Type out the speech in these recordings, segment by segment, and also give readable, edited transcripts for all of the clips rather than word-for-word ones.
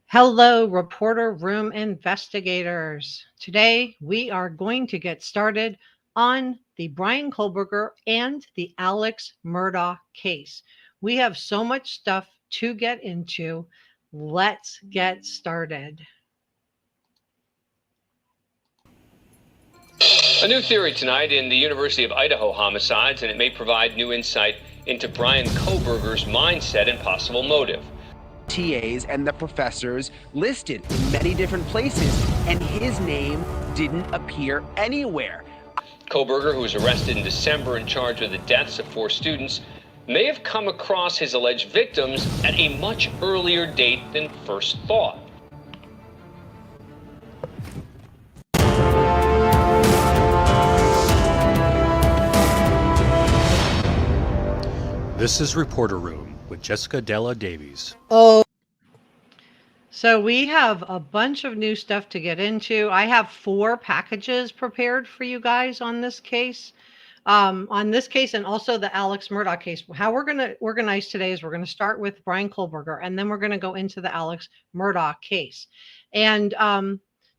Hello, reporter room investigators. Today we are going to get started on the Bryan Kohberger and the Alex Murdaugh case. We have so much stuff to get into. Let's get started. A new theory tonight in the University of Idaho homicides, and it may provide new insight into Bryan Kohberger's mindset and possible motive. TAs and the professors listed in many different places, and his name didn't appear anywhere. Kohberger, who was arrested in December and charged with the deaths of 4 students, may have come across his alleged victims at a much earlier date than first thought. This is Reporter Room with Jessica Della Davies. So we have a bunch of new stuff to get into. I have 4 packages prepared for you guys on this case. And also the Alex Murdaugh case. How we're going to organize today is we're going to start with Bryan Kohberger, and then we're going to go into the Alex Murdaugh case. And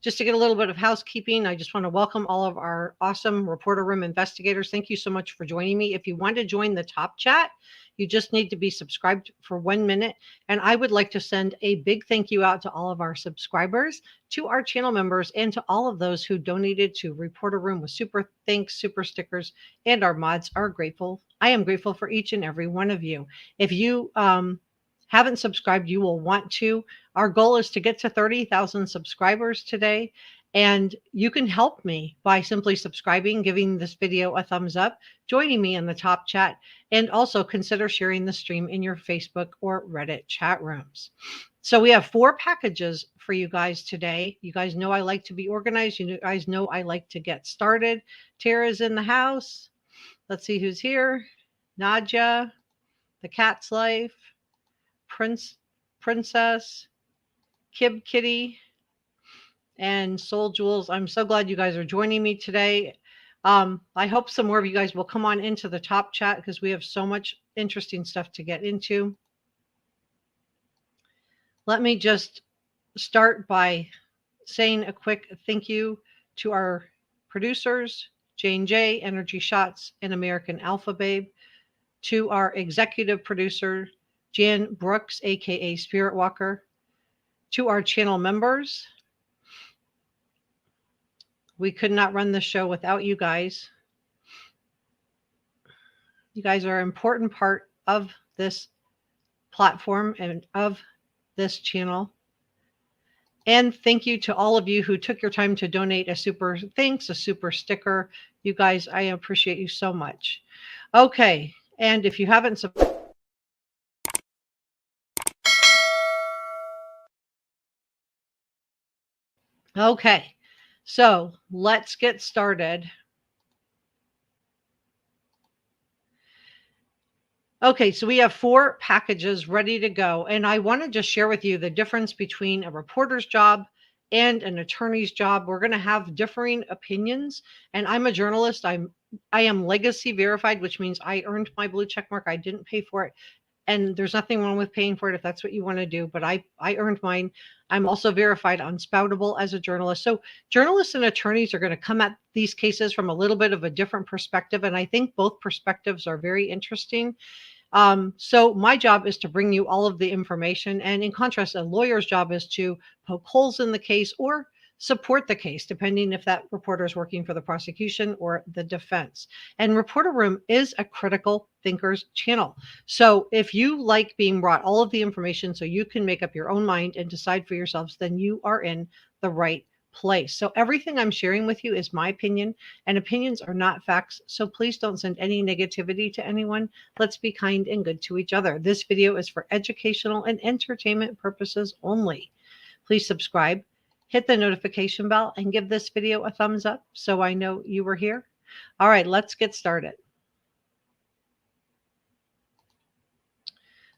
just to get a little bit of housekeeping, I just want to welcome all of our awesome reporter room investigators. Thank you so much for joining me. If you want to join the top chat, you just need to be subscribed for 1 minute. And I would like to send a big thank you out to all of our subscribers, to our channel members, and to all of those who donated to Reporter Room with super thanks, super stickers, and our mods are grateful. I am grateful for each and every one of you. If you haven't subscribed, you will want to. Our goal is to get to 30,000 subscribers today. And you can help me by simply subscribing, giving this video a thumbs up, joining me in the top chat, and also consider sharing the stream in your Facebook or Reddit chat rooms. So we have 4 packages for you guys today. You guys know I like to be organized. You guys know I like to get started. Tara's in the house. Let's see who's here. Nadja, The Cat's Life, Princess, Kib Kitty, and Soul Jewels. I'm so glad you guys are joining me today. I hope some more of you guys will come on into the top chat because we have so much interesting stuff to get into. Let me just start by saying a quick thank you to our producers, Jane J, Energy Shots, and American Alpha Babe, to our executive producer, Jan Brooks, aka Spirit Walker, to our channel members. We could not run the show without you guys. You guys are an important part of this platform and of this channel. And thank you to all of you who took your time to donate a super thanks, a super sticker. You guys, I appreciate you so much. Okay, and if you haven't Okay, so let's get started. Okay, so we have 4 packages ready to go, and I want to just share with you the difference between a reporter's job and an attorney's job. We're going to have differing opinions, and I'm a journalist. I am legacy verified, which means I earned my blue check mark. I didn't pay for it. And there's nothing wrong with paying for it if that's what you want to do, but I earned mine. I'm also verified on Spoutable as a journalist. So journalists and attorneys are going to come at these cases from a little bit of a different perspective, and I think both perspectives are very interesting. So my job is to bring you all of the information, and in contrast, a lawyer's job is to poke holes in the case or support the case, depending if that reporter is working for the prosecution or the defense. And Reporter Room is a critical thinkers channel. So if you like being brought all of the information so you can make up your own mind and decide for yourselves, then you are in the right place. So everything I'm sharing with you is my opinion, and opinions are not facts. So please don't send any negativity to anyone. Let's be kind and good to each other. This video is for educational and entertainment purposes only. Please subscribe, hit the notification bell, and give this video a thumbs up so I know you were here. All right, let's get started.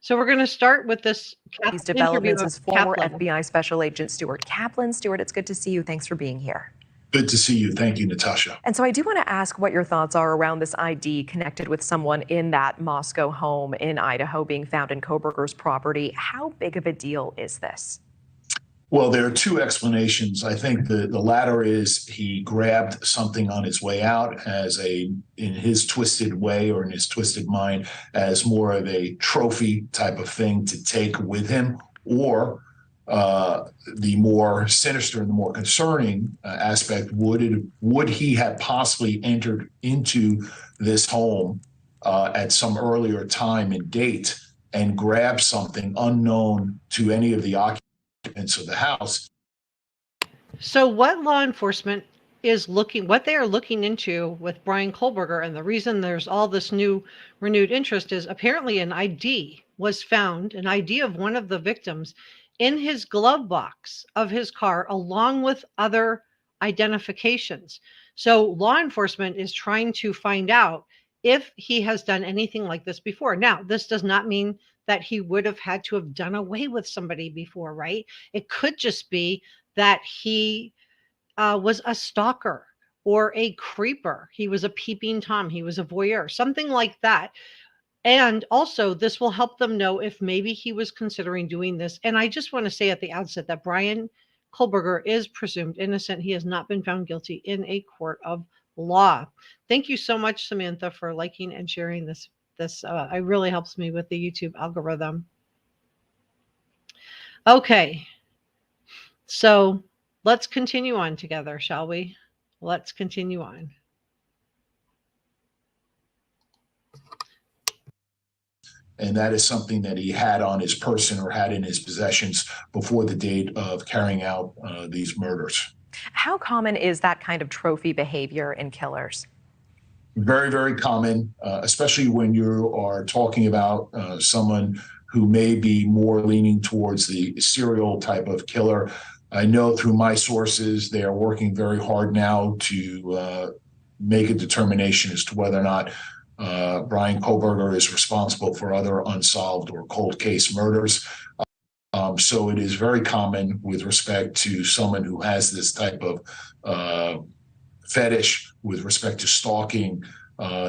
So we're going to start with this These developments is former FBI Special Agent Stuart Kaplan. Stuart, it's good to see you. Thanks for being here. Good to see you. Thank you, Natasha. And so I do want to ask what your thoughts are around this ID connected with someone in that Moscow home in Idaho being found in Kohberger's property. How big of a deal is this? Well, there are two explanations. I think the latter is he grabbed something on his way out in his twisted way or in his twisted mind, as more of a trophy type of thing to take with him, or the more sinister and the more concerning aspect, would he have possibly entered into this home at some earlier time and date and grabbed something unknown to any of the occupants of the house? So what law enforcement what they are looking into with Bryan Kohberger, and the reason there's all this renewed interest is apparently an ID was found, an ID of one of the victims in his glove box of his car, along with other identifications. So law enforcement is trying to find out if he has done anything like this before. Now, this does not mean that he would have had to have done away with somebody before, right? It could just be that he was a stalker or a creeper. He was a peeping Tom. He was a voyeur, something like that. And also, this will help them know if maybe he was considering doing this. And I just want to say at the outset that Bryan Kohberger is presumed innocent. He has not been found guilty in a court of law. Thank you so much, Samantha, for liking and sharing this. It really helps me with the YouTube algorithm. Okay, so let's continue on together, shall we? Let's continue on. And that is something that he had on his person or had in his possessions before the date of carrying out these murders. How common is that kind of trophy behavior in killers? Very, very common, especially when you are talking about someone who may be more leaning towards the serial type of killer. I know through my sources, they are working very hard now to make a determination as to whether or not Bryan Kohberger is responsible for other unsolved or cold case murders. So it is very common with respect to someone who has this type of fetish with respect to stalking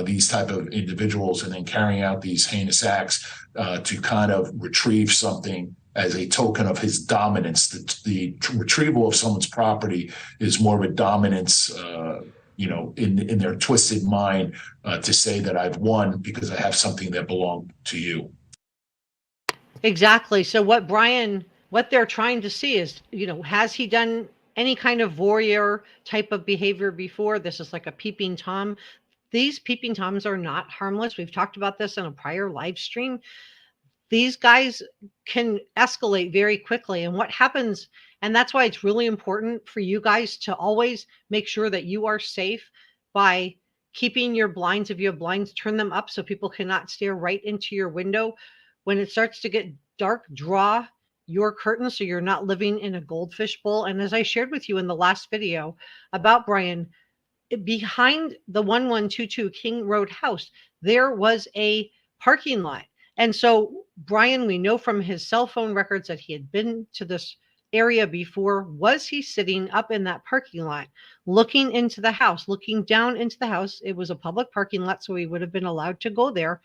these type of individuals and then carrying out these heinous acts to kind of retrieve something as a token of his dominance. The retrieval of someone's property is more of a dominance, in their twisted mind to say that I've won because I have something that belonged to you. Exactly. So what they're trying to see is, has he done any kind of voyeur type of behavior before? This is like a peeping Tom. These peeping Toms are not harmless. We've talked about this in a prior live stream. These guys can escalate very quickly. And what happens, and that's why it's really important for you guys to always make sure that you are safe by keeping your blinds, if you have blinds, turn them up so people cannot stare right into your window. When it starts to get dark, draw your curtains so you're not living in a goldfish bowl. And as I shared with you in the last video about Bryan, behind the 1122 King Road house, there was a parking lot. And so Bryan, we know from his cell phone records that he had been to this area before. Was he sitting up in that parking lot, looking into the house, looking down into the house? It was a public parking lot, so he would have been allowed to go there.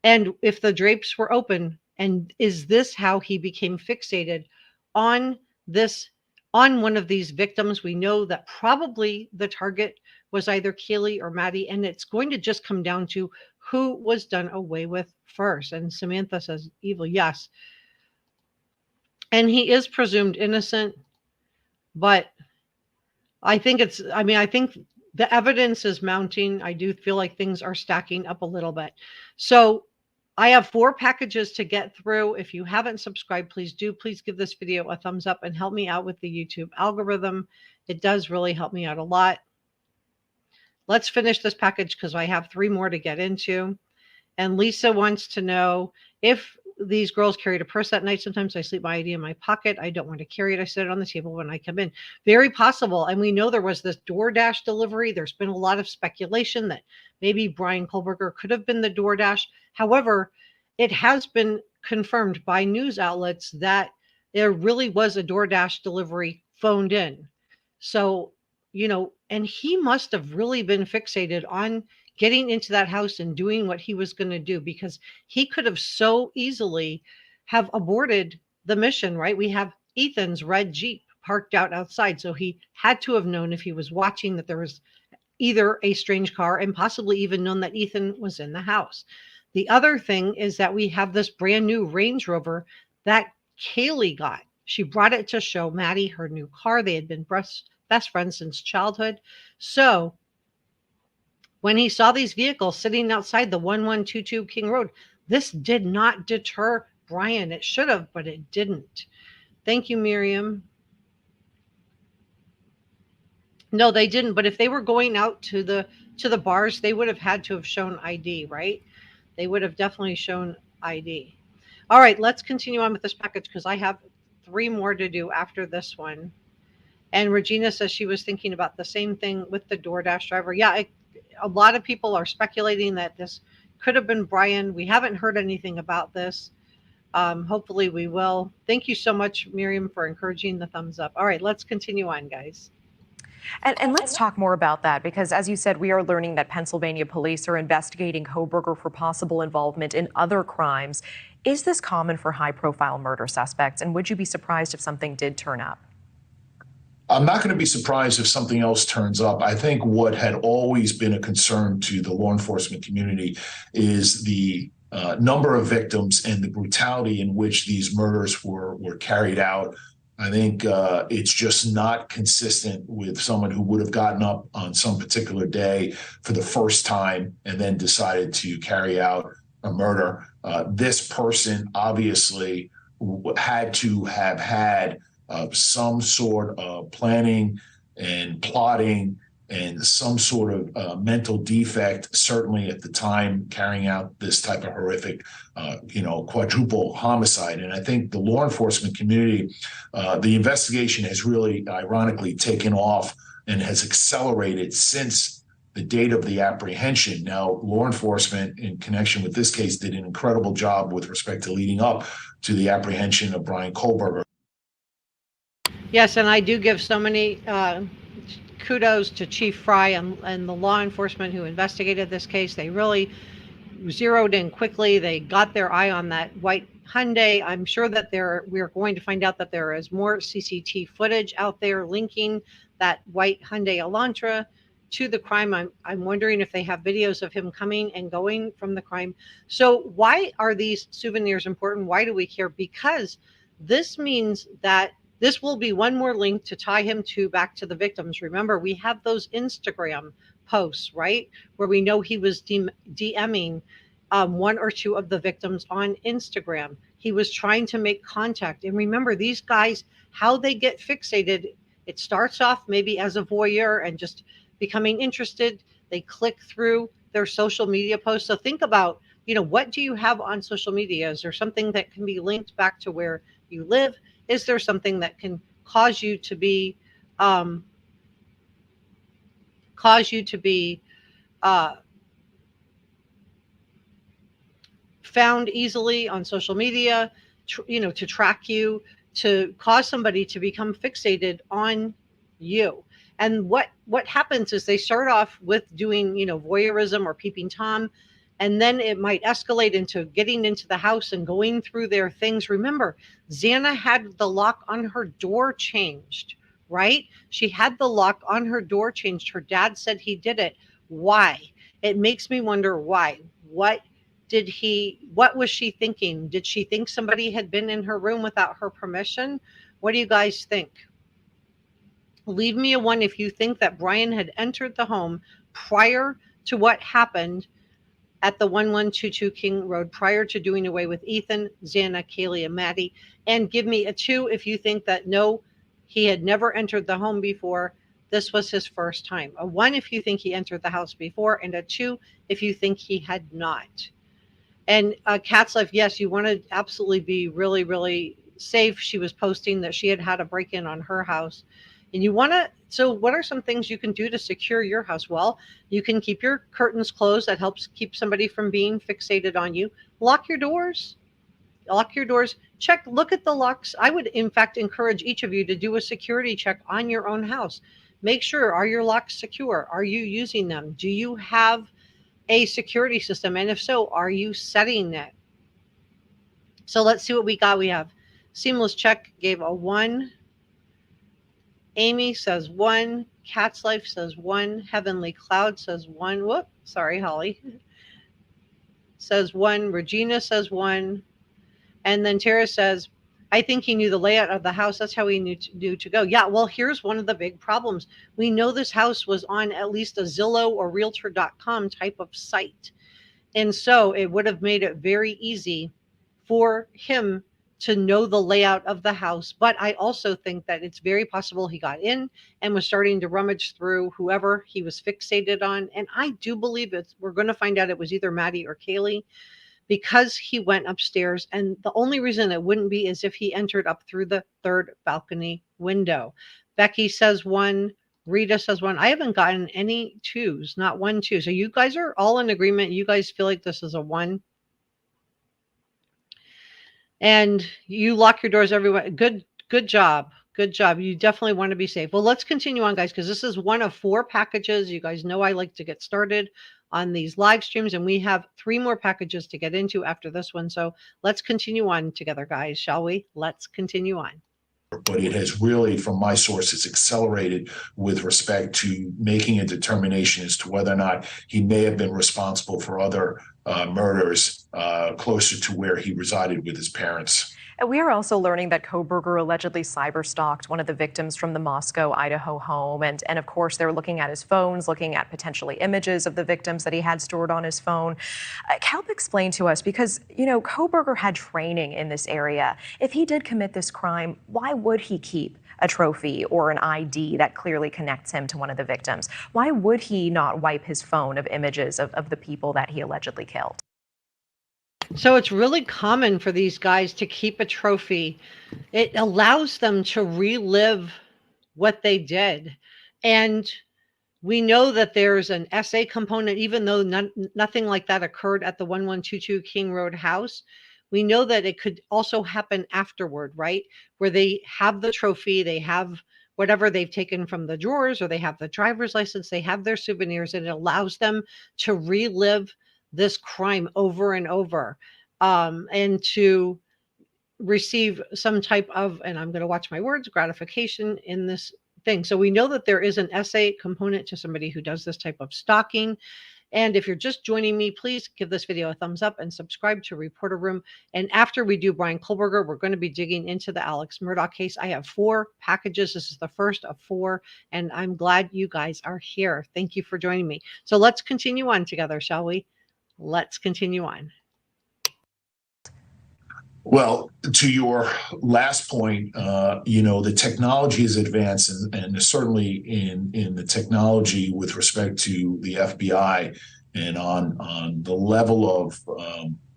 And if the drapes were open, and is this how he became fixated on one of these victims? We know that probably the target was either Kaylee or Maddie, and it's going to just come down to who was done away with first. And Samantha says, evil, yes. And he is presumed innocent, but I think the evidence is mounting. I do feel like things are stacking up a little bit. So I have 4 packages to get through. If you haven't subscribed, please do. Please give this video a thumbs up and help me out with the YouTube algorithm. It does really help me out a lot. Let's finish this package because I have 3 more to get into. And Lisa wants to know if these girls carried a purse that night. Sometimes I sleep my ID in my pocket. I don't want to carry it. I set it on the table when I come in. Very possible. And we know there was this DoorDash delivery. There's been a lot of speculation that maybe Bryan Kohberger could have been the DoorDash. However, it has been confirmed by news outlets that there really was a DoorDash delivery phoned in. So, and he must have really been fixated on getting into that house and doing what he was going to do, because he could have so easily have aborted the mission, right? We have Ethan's red Jeep parked out outside. So he had to have known if he was watching that there was either a strange car and possibly even known that Ethan was in the house. The other thing is that we have this brand new Range Rover that Kaylee got. She brought it to show Maddie her new car. They had been best friends since childhood. So when he saw these vehicles sitting outside the 1122 King Road, this did not deter Bryan. It should have, but it didn't. Thank you, Miriam. No, they didn't. But if they were going out to the bars, they would have had to have shown ID, right? They would have definitely shown ID. All right, let's continue on with this package because I have 3 more to do after this one. And Regina says she was thinking about the same thing with the DoorDash driver. Yeah, a lot of people are speculating that this could have been Bryan. We haven't heard anything about this. Hopefully we will. Thank you so much, Miriam, for encouraging the thumbs up. All right, let's continue on, guys. And let's talk more about that because, as you said, we are learning that Pennsylvania police are investigating Kohberger for possible involvement in other crimes. Is this common for high-profile murder suspects, and would you be surprised if something did turn up? I'm not going to be surprised if something else turns up. I think what had always been a concern to the law enforcement community is the number of victims and the brutality in which these murders were carried out. I think it's just not consistent with someone who would have gotten up on some particular day for the first time and then decided to carry out a murder. This person obviously had to have had some sort of planning and plotting and some sort of mental defect, certainly at the time carrying out this type of horrific, quadruple homicide. And I think the law enforcement community, the investigation has really ironically taken off and has accelerated since the date of the apprehension. Now, law enforcement in connection with this case did an incredible job with respect to leading up to the apprehension of Bryan Kohberger. Yes, and I do give so many kudos to Chief Fry and the law enforcement who investigated this case. They really zeroed in quickly. They got their eye on that white Hyundai. I'm sure that we're going to find out that there is more CCTV footage out there linking that white Hyundai Elantra to the crime. I'm wondering if they have videos of him coming and going from the crime. So why are these souvenirs important? Why do we care? Because this means that this will be one more link to tie him back to the victims. Remember, we have those Instagram posts, right? Where we know he was DMing 1 or 2 of the victims on Instagram. He was trying to make contact. And remember, these guys, how they get fixated, it starts off maybe as a voyeur and just becoming interested. They click through their social media posts. So think about, what do you have on social media? Is there something that can be linked back to where you live? Is there something that can cause you to be found easily on social media, to track you, to cause somebody to become fixated on you? And what happens is they start off with doing, voyeurism or peeping Tom, and then it might escalate into getting into the house and going through their things. Remember, Xana had the lock on her door changed, right? She had the lock on her door changed. Her dad said he did it. Why? It makes me wonder why. What was she thinking? Did she think somebody had been in her room without her permission? What do you guys think? Leave me a 1 if you think that Bryan had entered the home prior to what happened at the 1122 King Road, prior to doing away with Ethan, Xana, Kaylee, and Maddie. And give me a 2 if you think that no, he had never entered the home before. This was his first time. A 1 if you think he entered the house before, and a 2 if you think he had not. And Cat's Life, yes, you want to absolutely be really, really safe. She was posting that she had a break-in on her house. And you want to, so what are some things you can do to secure your house? Well, you can keep your curtains closed. That helps keep somebody from being fixated on you. Lock your doors. Check, look at the locks. I would, in fact, encourage each of you to do a security check on your own house. Make sure, are your locks secure? Are you using them? Do you have a security system? And if so, are you setting it? So let's see what we got. We have Seamless Check gave a 1. Amy says 1. Cat's Life says 1. Heavenly Cloud says 1. Whoop, sorry, Holly. Says 1. Regina says 1. And then Tara says, I think he knew the layout of the house. That's how he knew to go. Yeah, well, here's one of the big problems. We know this house was on at least a Zillow or Realtor.com type of site. And so it would have made it very easy for him to know the layout of the house. But I also think that it's very possible he got in and was starting to rummage through whoever he was fixated on. And I do believe we're going to find out it was either Maddie or Kaylee, because he went upstairs. And the only reason it wouldn't be is if he entered up through the 3rd balcony window. Becky says 1. Rita says 1. I haven't gotten any 2s, not 1, 2. So you guys are all in agreement. You guys feel like this is a 1. And you lock your doors everywhere. Good job. Good job. You definitely want to be safe. Well, let's continue on, guys, because this is one of 4 packages. You guys know I like to get started on these live streams, and we have 3 more packages to get into after this one. So let's continue on together, guys, shall we? Let's continue on. But it has really, from my sources, accelerated with respect to making a determination as to whether or not he may have been responsible for other murders closer to where he resided with his parents. And we are also learning that Kohberger allegedly cyberstalked one of the victims from the Moscow, Idaho home. And of course, they're looking at his phones, looking at potentially images of the victims that he had stored on his phone. Help explain to us, because, you know, Kohberger had training in this area. If he did commit this crime, why would he keep a trophy or an ID that clearly connects him to one of the victims? Why would he not wipe his phone of images of the people that he allegedly killed? So it's really common for these guys to keep a trophy. It allows them to relive what they did. And we know that there's an essay component, even though nothing like that occurred at the 1122 King Road house. We know that it could also happen afterward, right? Where they have the trophy, they have whatever they've taken from the drawers, or they have the driver's license, they have their souvenirs, and it allows them to relive this crime over and over, and to receive some type of, and I'm going to watch my words, gratification in this thing. So we know that there is an essay component to somebody who does this type of stalking. And if you're just joining me, please give this video a thumbs up and subscribe to Reporter Room. And after we do Bryan Kohberger, we're going to be digging into the Alex Murdaugh case. I have 4 packages. This is the first of 4, and I'm glad you guys are here. Thank you for joining me. So let's continue on together, shall we? Let's continue on. Well, to your last point, you know, the technology is advanced, and certainly in the technology with respect to the FBI and on the level of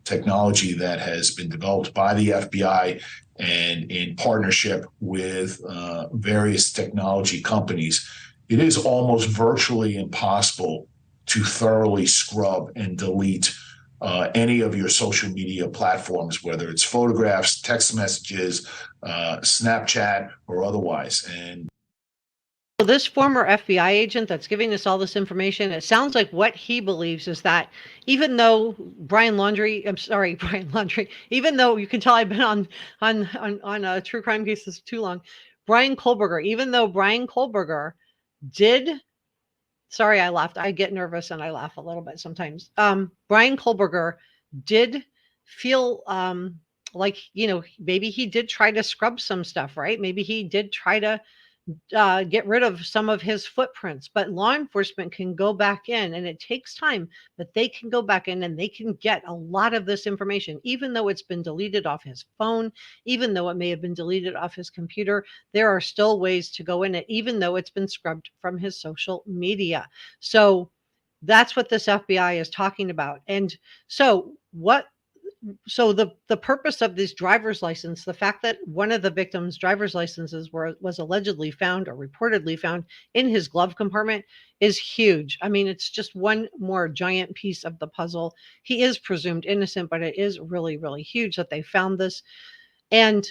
technology that has been developed by the FBI and in partnership with various technology companies, it is almost virtually impossible to thoroughly scrub and delete any of your social media platforms, whether it's photographs, text messages, Snapchat, or otherwise. And this former FBI agent that's giving us all this information, it sounds like what he believes is that even though Brian Laundrie, even though you can tell I've been on true crime cases too long, Bryan Kohberger, even though Bryan Kohberger did, sorry, I laughed. I get nervous and I laugh a little bit sometimes. Bryan Kohberger did feel like, you know, maybe he did try to scrub some stuff, right? Maybe he did try to get rid of some of his footprints, but law enforcement can go back in, and it takes time, but they can go back in and they can get a lot of this information, even though it's been deleted off his phone, even though it may have been deleted off his computer. There are still ways to go in it, even though it's been scrubbed from his social media. So that's what this FBI is talking about. And so the purpose of this driver's license, the fact that one of the victim's driver's licenses was allegedly found or reportedly found in his glove compartment, is huge. I mean, it's just one more giant piece of the puzzle. He is presumed innocent, but it is really, really huge that they found this. And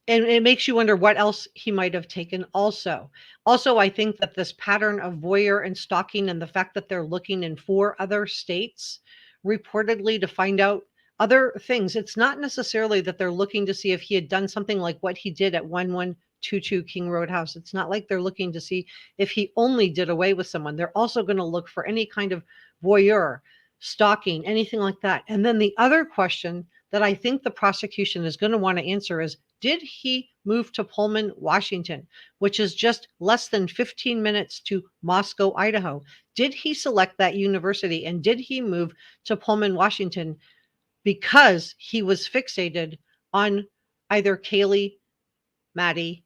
it makes you wonder what else he might have taken also. Also, I think that this pattern of voyeur and stalking, and the fact that they're looking in 4 other states reportedly to find out other things. It's not necessarily that they're looking to see if he had done something like what he did at 1122 King Road House. It's not like they're looking to see if he only did away with someone. They're also going to look for any kind of voyeur, stalking, anything like that. And then the other question that I think the prosecution is going to want to answer is, did he move to Pullman, Washington, which is just less than 15 minutes to Moscow, Idaho? Did he select that university, and did he move to Pullman, Washington because he was fixated on either Kaylee, Maddie,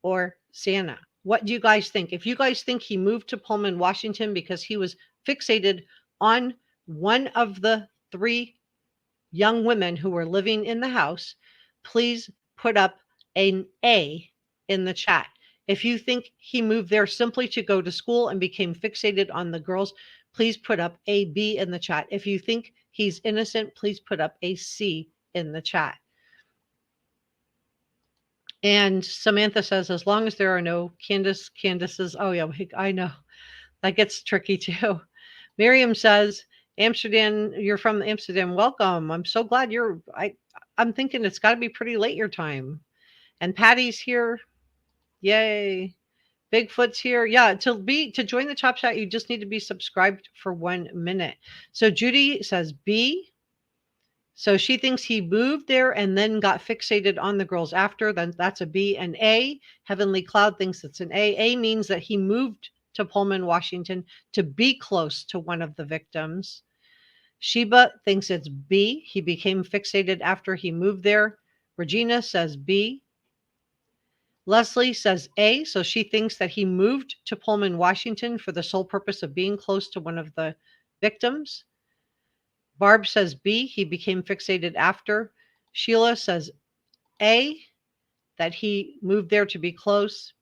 or Santa? What do you guys think? If you guys think he moved to Pullman, Washington because he was fixated on one of the three young women who were living in the house, please put up an A in the chat. If you think he moved there simply to go to school and became fixated on the girls, please put up a B in the chat. If you think he's innocent, please put up a C in the chat. And Samantha says, as long as there are no Candaces. Oh yeah, I know. That gets tricky too. Miriam says, Amsterdam, you're from Amsterdam. Welcome. I'm so glad I'm thinking it's got to be pretty late your time. And Patty's here. Yay. Bigfoot's here. Yeah, to join the Chop Chat, you just need to be subscribed for 1 minute. So Judy says B. So she thinks he moved there and then got fixated on the girls after. Then that's a B. And A, Heavenly Cloud thinks it's an A. A means that he moved to Pullman, Washington to be close to one of the victims. Sheba thinks it's B. He became fixated after he moved there. Regina says B. Leslie says A. So she thinks that he moved to Pullman, Washington for the sole purpose of being close to one of the victims. Barb says B. He became fixated after. Sheila says A. That he moved there to be close.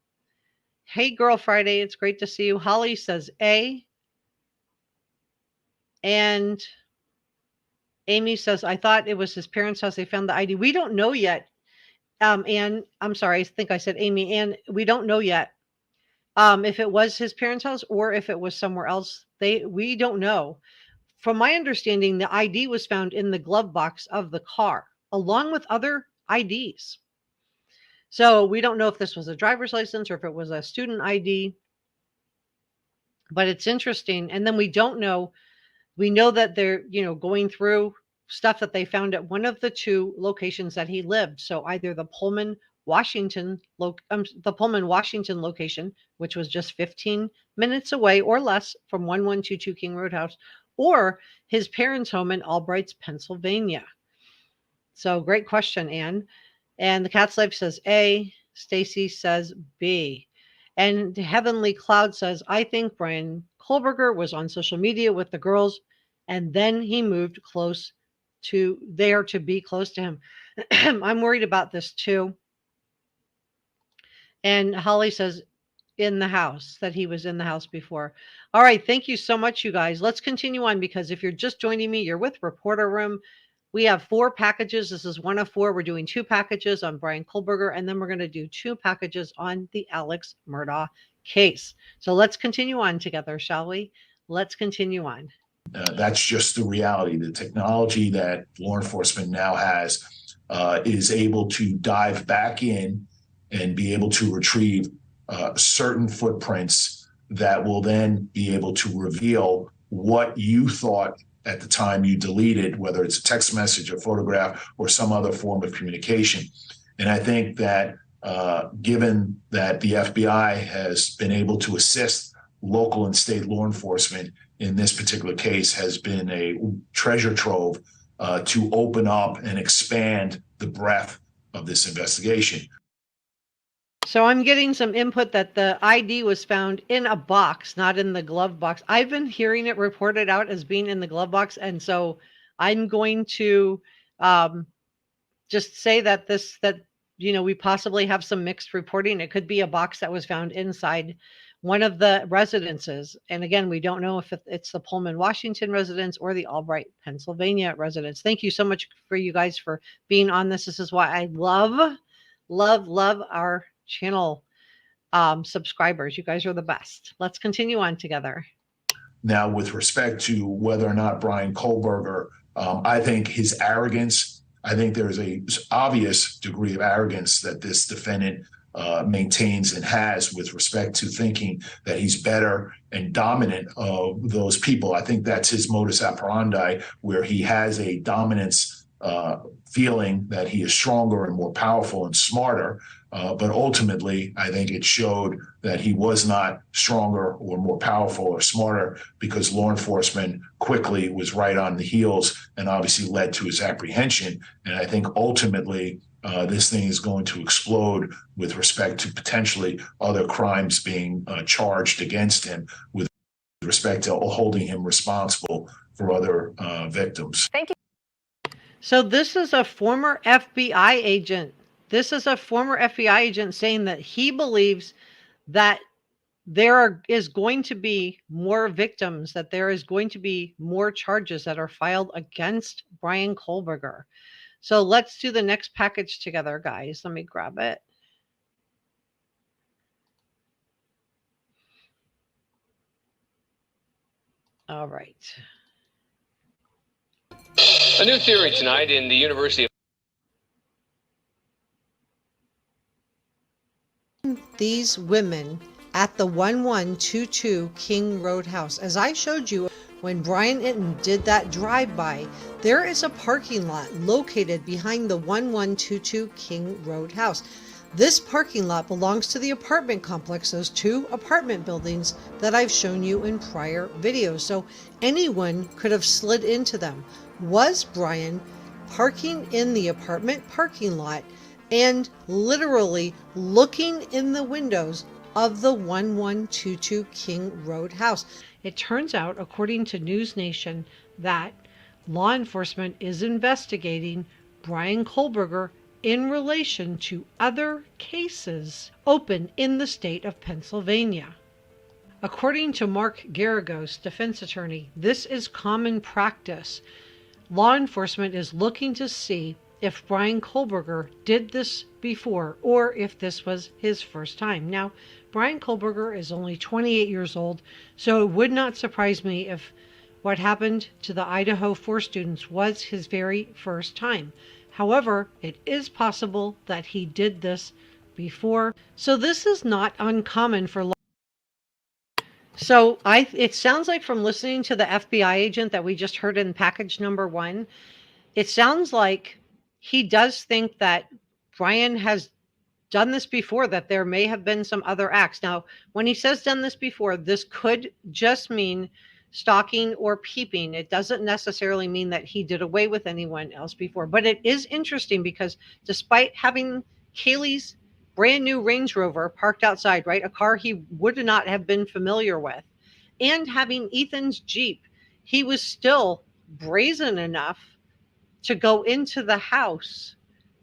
Hey, Girl Friday, it's great to see you. Holly says A. And Amy says, I thought it was his parents' house. They found the ID. We don't know yet. And I'm sorry, I think I said Amy. And we don't know yet if it was his parents' house or if it was somewhere else. We don't know. From my understanding, the ID was found in the glove box of the car, along with other IDs. So we don't know if this was a driver's license or if it was a student ID. But it's interesting. And then we don't know. We know that they're, going through stuff that they found at one of the two locations that he lived. So either the Pullman, Washington location, which was just 15 minutes away or less from 1122 King Road House, or his parents' home in Albrights, Pennsylvania. So great question, Anne. And the Cat's Life says A. Stacy says B. And Heavenly Cloud says, I think Bryan Kohberger was on social media with the girls, and then he moved close to there to be close to him. I'm worried about this too. And Holly says in the house, that he was in the house before. All right. Thank you so much, you guys. Let's continue on, because if you're just joining me, you're with Reporter Room. We have 4 packages. This is one of 4. We're doing 2 packages on Bryan Kohberger, and then we're going to do 2 packages on the Alex Murdaugh case. So let's continue on together, shall we? Let's continue on. That's just the reality. The technology that law enforcement now has is able to dive back in and be able to retrieve certain footprints that will then be able to reveal what you thought at the time you deleted, whether it's a text message, a photograph, or some other form of communication. And I think that given that the FBI has been able to assist local and state law enforcement in this particular case, has been a treasure trove to open up and expand the breadth of this investigation. So I'm getting some input that the ID was found in a box, not in the glove box. I've been hearing it reported out as being in the glove box. And so I'm going to just say that we possibly have some mixed reporting. It could be a box that was found inside one of the residences. And again, we don't know if it's the Pullman, Washington residence or the Albright, Pennsylvania residence. Thank you so much for you guys for being on this. This is why I love our channel subscribers. You guys are the best. Let's continue on together. Now, with respect to whether or not Bryan Kohberger I think his arrogance, I think there's a obvious degree of arrogance that this defendant maintains and has with respect to thinking that he's better and dominant of those people. I think that's his modus operandi, where he has a dominance feeling that he is stronger and more powerful and smarter. But ultimately, I think it showed that he was not stronger or more powerful or smarter, because law enforcement quickly was right on the heels and obviously led to his apprehension. And I think ultimately, this thing is going to explode with respect to potentially other crimes being charged against him with respect to holding him responsible for other victims. Thank you. So this is a former FBI agent. This is a former FBI agent saying that he believes that there is going to be more victims, that there is going to be more charges that are filed against Bryan Kohberger. So let's do the next package together, guys. Let me grab it. All right. A new theory tonight in the University of These women at the 1122 King Road house. As I showed you when Brian Itten did that drive-by, there is a parking lot located behind the 1122 King Road house. This parking lot belongs to the apartment complex, those two apartment buildings that I've shown you in prior videos. So anyone could have slid into them. Was Brian parking in the apartment parking lot and literally looking in the windows of the 1122 King Road house? It turns out, according to News Nation, that law enforcement is investigating Bryan Kohberger in relation to other cases open in the state of Pennsylvania. According to Mark Garagos, defense attorney, this is common practice. Law enforcement is looking to see if Bryan Kohberger did this before or if this was his first time. Now, Bryan Kohberger is only 28 years old, so it would not surprise me if what happened to the Idaho 4 students was his very first time. However, it is possible that he did this before. So this is not uncommon for law. So it sounds like, from listening to the FBI agent that we just heard in package number 1, it sounds like he does think that Bryan has done this before, that there may have been some other acts. Now, when he says done this before, this could just mean stalking or peeping. It doesn't necessarily mean that he did away with anyone else before. But it is interesting because despite having Kaylee's brand new Range Rover parked outside, right, a car he would not have been familiar with, and having Ethan's Jeep, he was still brazen enough to go into the house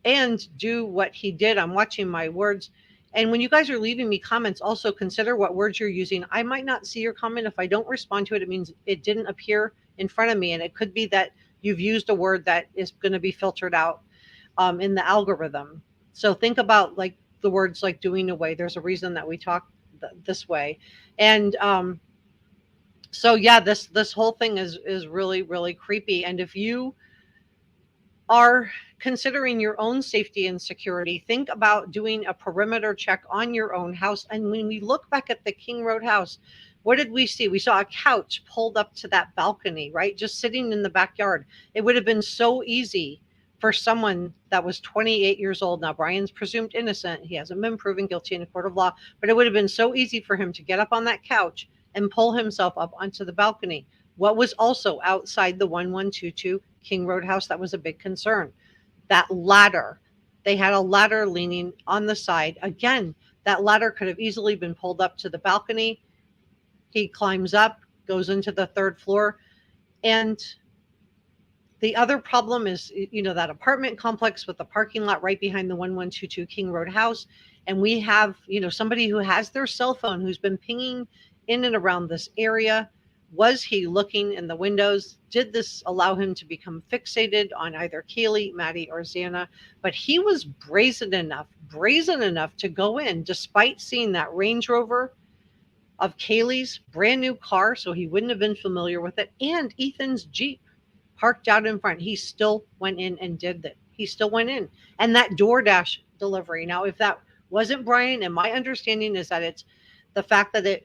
and do what he did. I'm watching my words. And when you guys are leaving me comments, also consider what words you're using. I might not see your comment. If I don't respond to it, it means it didn't appear in front of me. And it could be that you've used a word that is going to be filtered out in the algorithm. So think about like the words like doing away. There's a reason that we talk this way. And so yeah, this whole thing is really, really creepy. And if you are considering your own safety and security, think about doing a perimeter check on your own house. And when we look back at the King Road house, what did we see? We saw a couch pulled up to that balcony, right? Just sitting in the backyard. It would have been so easy for someone that was 28 years old. Now, Brian's presumed innocent. He hasn't been proven guilty in a court of law, but it would have been so easy for him to get up on that couch and pull himself up onto the balcony. What was also outside the 1122 King Road house that was a big concern? That ladder. They had a ladder leaning on the side. Again, that ladder could have easily been pulled up to the balcony. He climbs up, goes into the 3rd floor. And the other problem is, you know, that apartment complex with the parking lot right behind the 1122 King Road house. And we have, you know, somebody who has their cell phone who's been pinging in and around this area. Was he looking in the windows? Did this allow him to become fixated on either Kaylee, Maddie, or Xana? But he was brazen enough to go in despite seeing that Range Rover of Kaylee's brand new car, so he wouldn't have been familiar with it, and Ethan's Jeep. parked out in front. He still went in and did that. He still went in. And that DoorDash delivery. Now, if that wasn't Bryan, and my understanding is that it's the fact that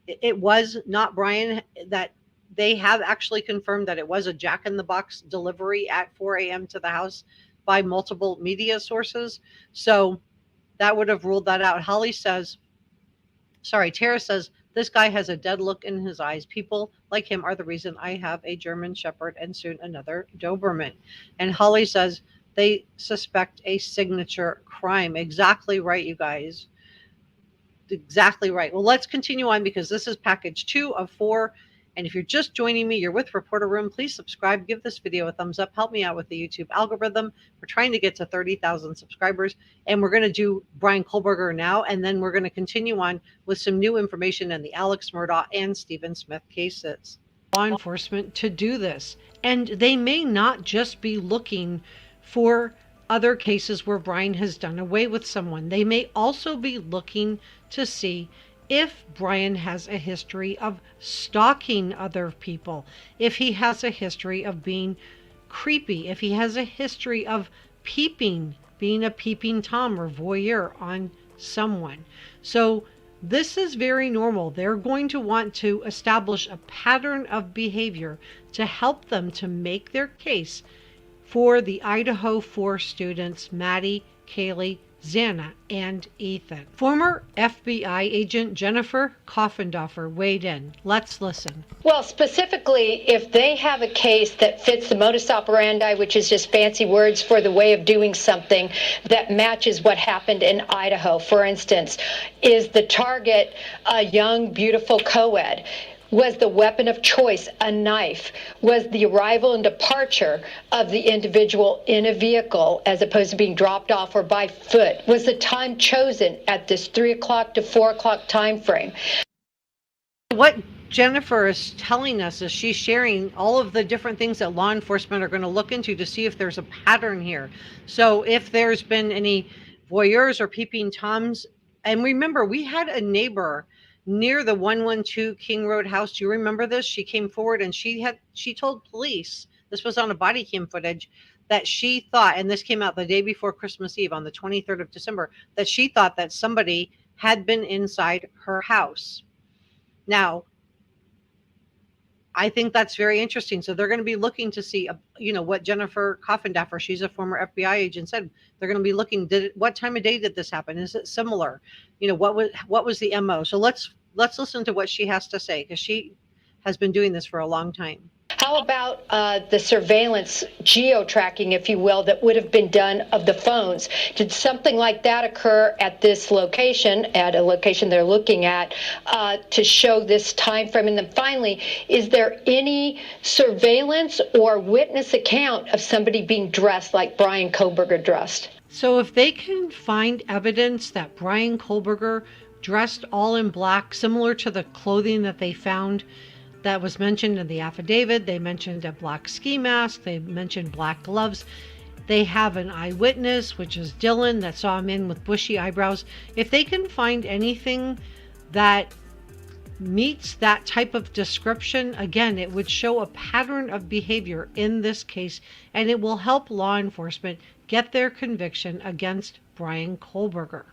it was not Bryan, that they have actually confirmed that it was a Jack in the Box delivery at 4 a.m. to the house by multiple media sources. So that would have ruled that out. Tara says, this guy has a dead look in his eyes. People like him are the reason I have a German Shepherd and soon another Doberman. And Holly says, they suspect a signature crime. Exactly right, you guys. Exactly right. Well, let's continue on because this is package 2 of 4. And if you're just joining me, you're with Reporter Room, please subscribe, give this video a thumbs up, help me out with the YouTube algorithm. We're trying to get to 30,000 subscribers, and we're going to do Bryan Kohberger now, and then we're going to continue on with some new information in the Alex Murdaugh and Stephen Smith cases. Law enforcement to do this, and they may not just be looking for other cases where Bryan has done away with someone. They may also be looking to see if Bryan has a history of stalking other people, if he has a history of being creepy, if he has a history of peeping, being a peeping Tom or voyeur on someone. So this is very normal. They're going to want to establish a pattern of behavior to help them to make their case for the Idaho 4 students, Maddie, Kaylee, Xana, and Ethan. Former FBI agent Jennifer Koffendorfer weighed in. Let's listen. Well, specifically, if they have a case that fits the modus operandi, which is just fancy words for the way of doing something that matches what happened in Idaho, for instance, is the target a young, beautiful co-ed? Was the weapon of choice a knife? Was the arrival and departure of the individual in a vehicle as opposed to being dropped off or by foot? Was the time chosen at this 3 o'clock to 4 o'clock time frame? What Jennifer is telling us is she's sharing all of the different things that law enforcement are going to look into to see if there's a pattern here. So if there's been any voyeurs or peeping Toms, and remember, we had a neighbor near the 112 King Road house. Do you remember this? She came forward and she told police, this was on a body cam footage, that she thought, and this came out the day before Christmas Eve on the 23rd of December, that she thought that somebody had been inside her house. Now, I think that's very interesting. So they're going to be looking to see, what Jennifer Koffendorfer, she's a former FBI agent, said. They're going to be looking, what time of day did this happen? Is it similar? What was the MO? So let's listen to what she has to say, because she has been doing this for a long time. How about the surveillance, geo-tracking, if you will, that would have been done of the phones? Did something like that occur at this location, at a location they're looking at, to show this time frame? And then finally, is there any surveillance or witness account of somebody being dressed like Bryan Kohberger dressed? So if they can find evidence that Bryan Kohberger dressed all in black, similar to the clothing that they found that was mentioned in the affidavit, they mentioned a black ski mask, they mentioned black gloves. They have an eyewitness, which is Dylan, that saw him in with bushy eyebrows. If they can find anything that meets that type of description, again, it would show a pattern of behavior in this case, and it will help law enforcement get their conviction against Bryan Kohberger.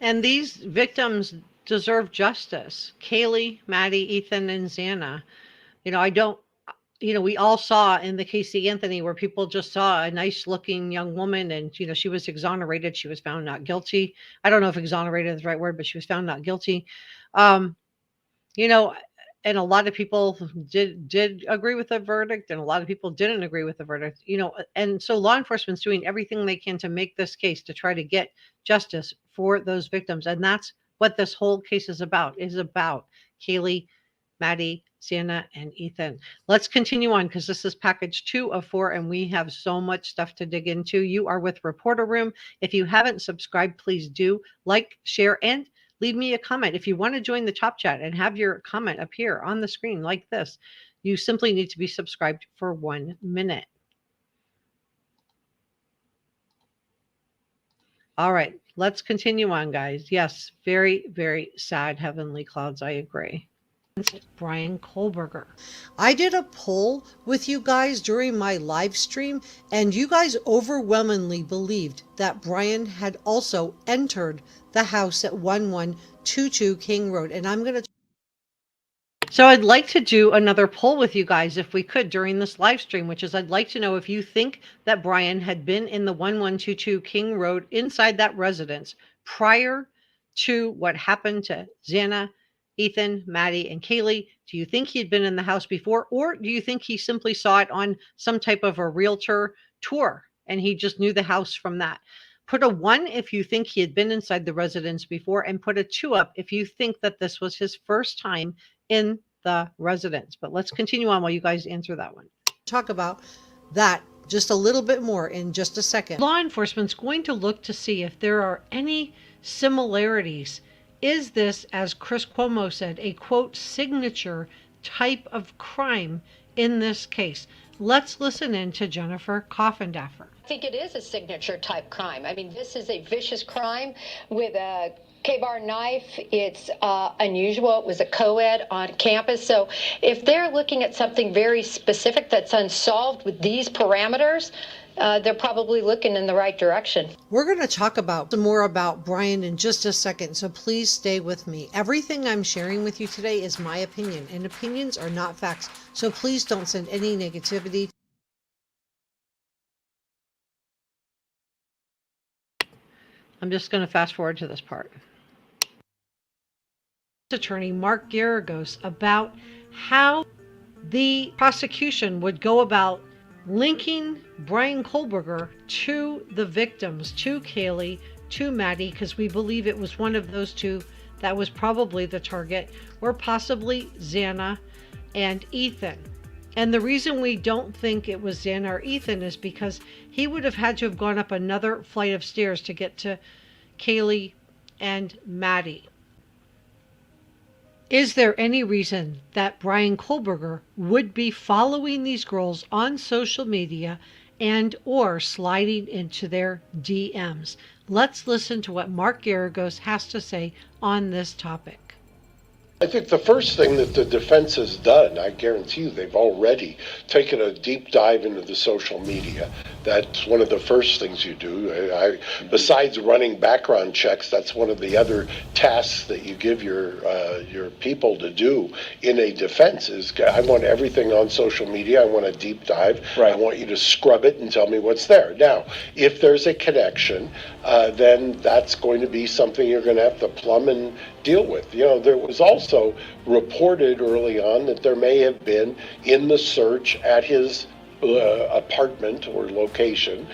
And these victims deserve justice. Kaylee, Maddie, Ethan, and Xana. We all saw in the Casey Anthony where people just saw a nice looking young woman and, she was exonerated. She was found not guilty. I don't know if exonerated is the right word, but she was found not guilty. And a lot of people did agree with the verdict, and a lot of people didn't agree with the verdict, and so law enforcement's doing everything they can to make this case to try to get justice for those victims. And that's what this whole case is about Kaylee, Maddie, Xana, and Ethan. Let's continue on because this is package 2 of 4, and we have so much stuff to dig into. You are with Reporter Room. If you haven't subscribed, please do like, share, and leave me a comment. If you want to join the top chat and have your comment appear on the screen like this, you simply need to be subscribed for 1 minute. All right, let's continue on, guys. Yes, very, very sad heavenly clouds. I agree. Bryan Kohberger. I did a poll with you guys during my live stream, and you guys overwhelmingly believed that Bryan had also entered the house at 1122 King Road. And I'm going to. So I'd like to do another poll with you guys if we could during this live stream, which is I'd like to know if you think that Bryan had been in the 1122 King Road inside that residence prior to what happened to Xana, Ethan, Maddie, and Kaylee. Do you think he had been in the house before, or do you think he simply saw it on some type of a realtor tour and he just knew the house from that? Put a 1 if you think he had been inside the residence before, and put a 2 up if you think that this was his first time in the residence. But let's continue on while you guys answer that one. Talk about that just a little bit more in just a second. Law enforcement's going to look to see if there are any similarities. Is this, as Chris Cuomo said, a quote signature type of crime in this case? Let's listen in to Jennifer Coffindaffer. I think it is a signature type crime. I mean, this is a vicious crime with a K-bar knife. It's unusual. It was a co-ed on campus. So if they're looking at something very specific that's unsolved with these parameters, they're probably looking in the right direction. We're going to talk about some more about Bryan in just a second, so please stay with me. Everything I'm sharing with you today is my opinion, and opinions are not facts. So please don't send any negativity. I'm just going to fast forward to this part. Attorney Mark Garagos about how the prosecution would go about linking Bryan Kohberger to the victims, to Kaylee, to Maddie, because we believe it was one of those two that was probably the target, or possibly Xana and Ethan. And the reason we don't think it was Xana or Ethan is because he would have had to have gone up another flight of stairs to get to Kaylee and Maddie. Is there any reason that Bryan Kohberger would be following these girls on social media and or sliding into their DMs? Let's listen to what Mark Garagos has to say on this topic. I think the first thing that the defense has done, I guarantee you they've already taken a deep dive into the social media. That's one of the first things you do. Besides running background checks, that's one of the other tasks that you give your people to do in a defense is I want everything on social media. I want a deep dive. Right. I want you to scrub it and tell me what's there. Now, if there's a connection, then that's going to be something you're going to have to plumb and deal with. You know, there was also reported early on that there may have been in the search at his apartment or location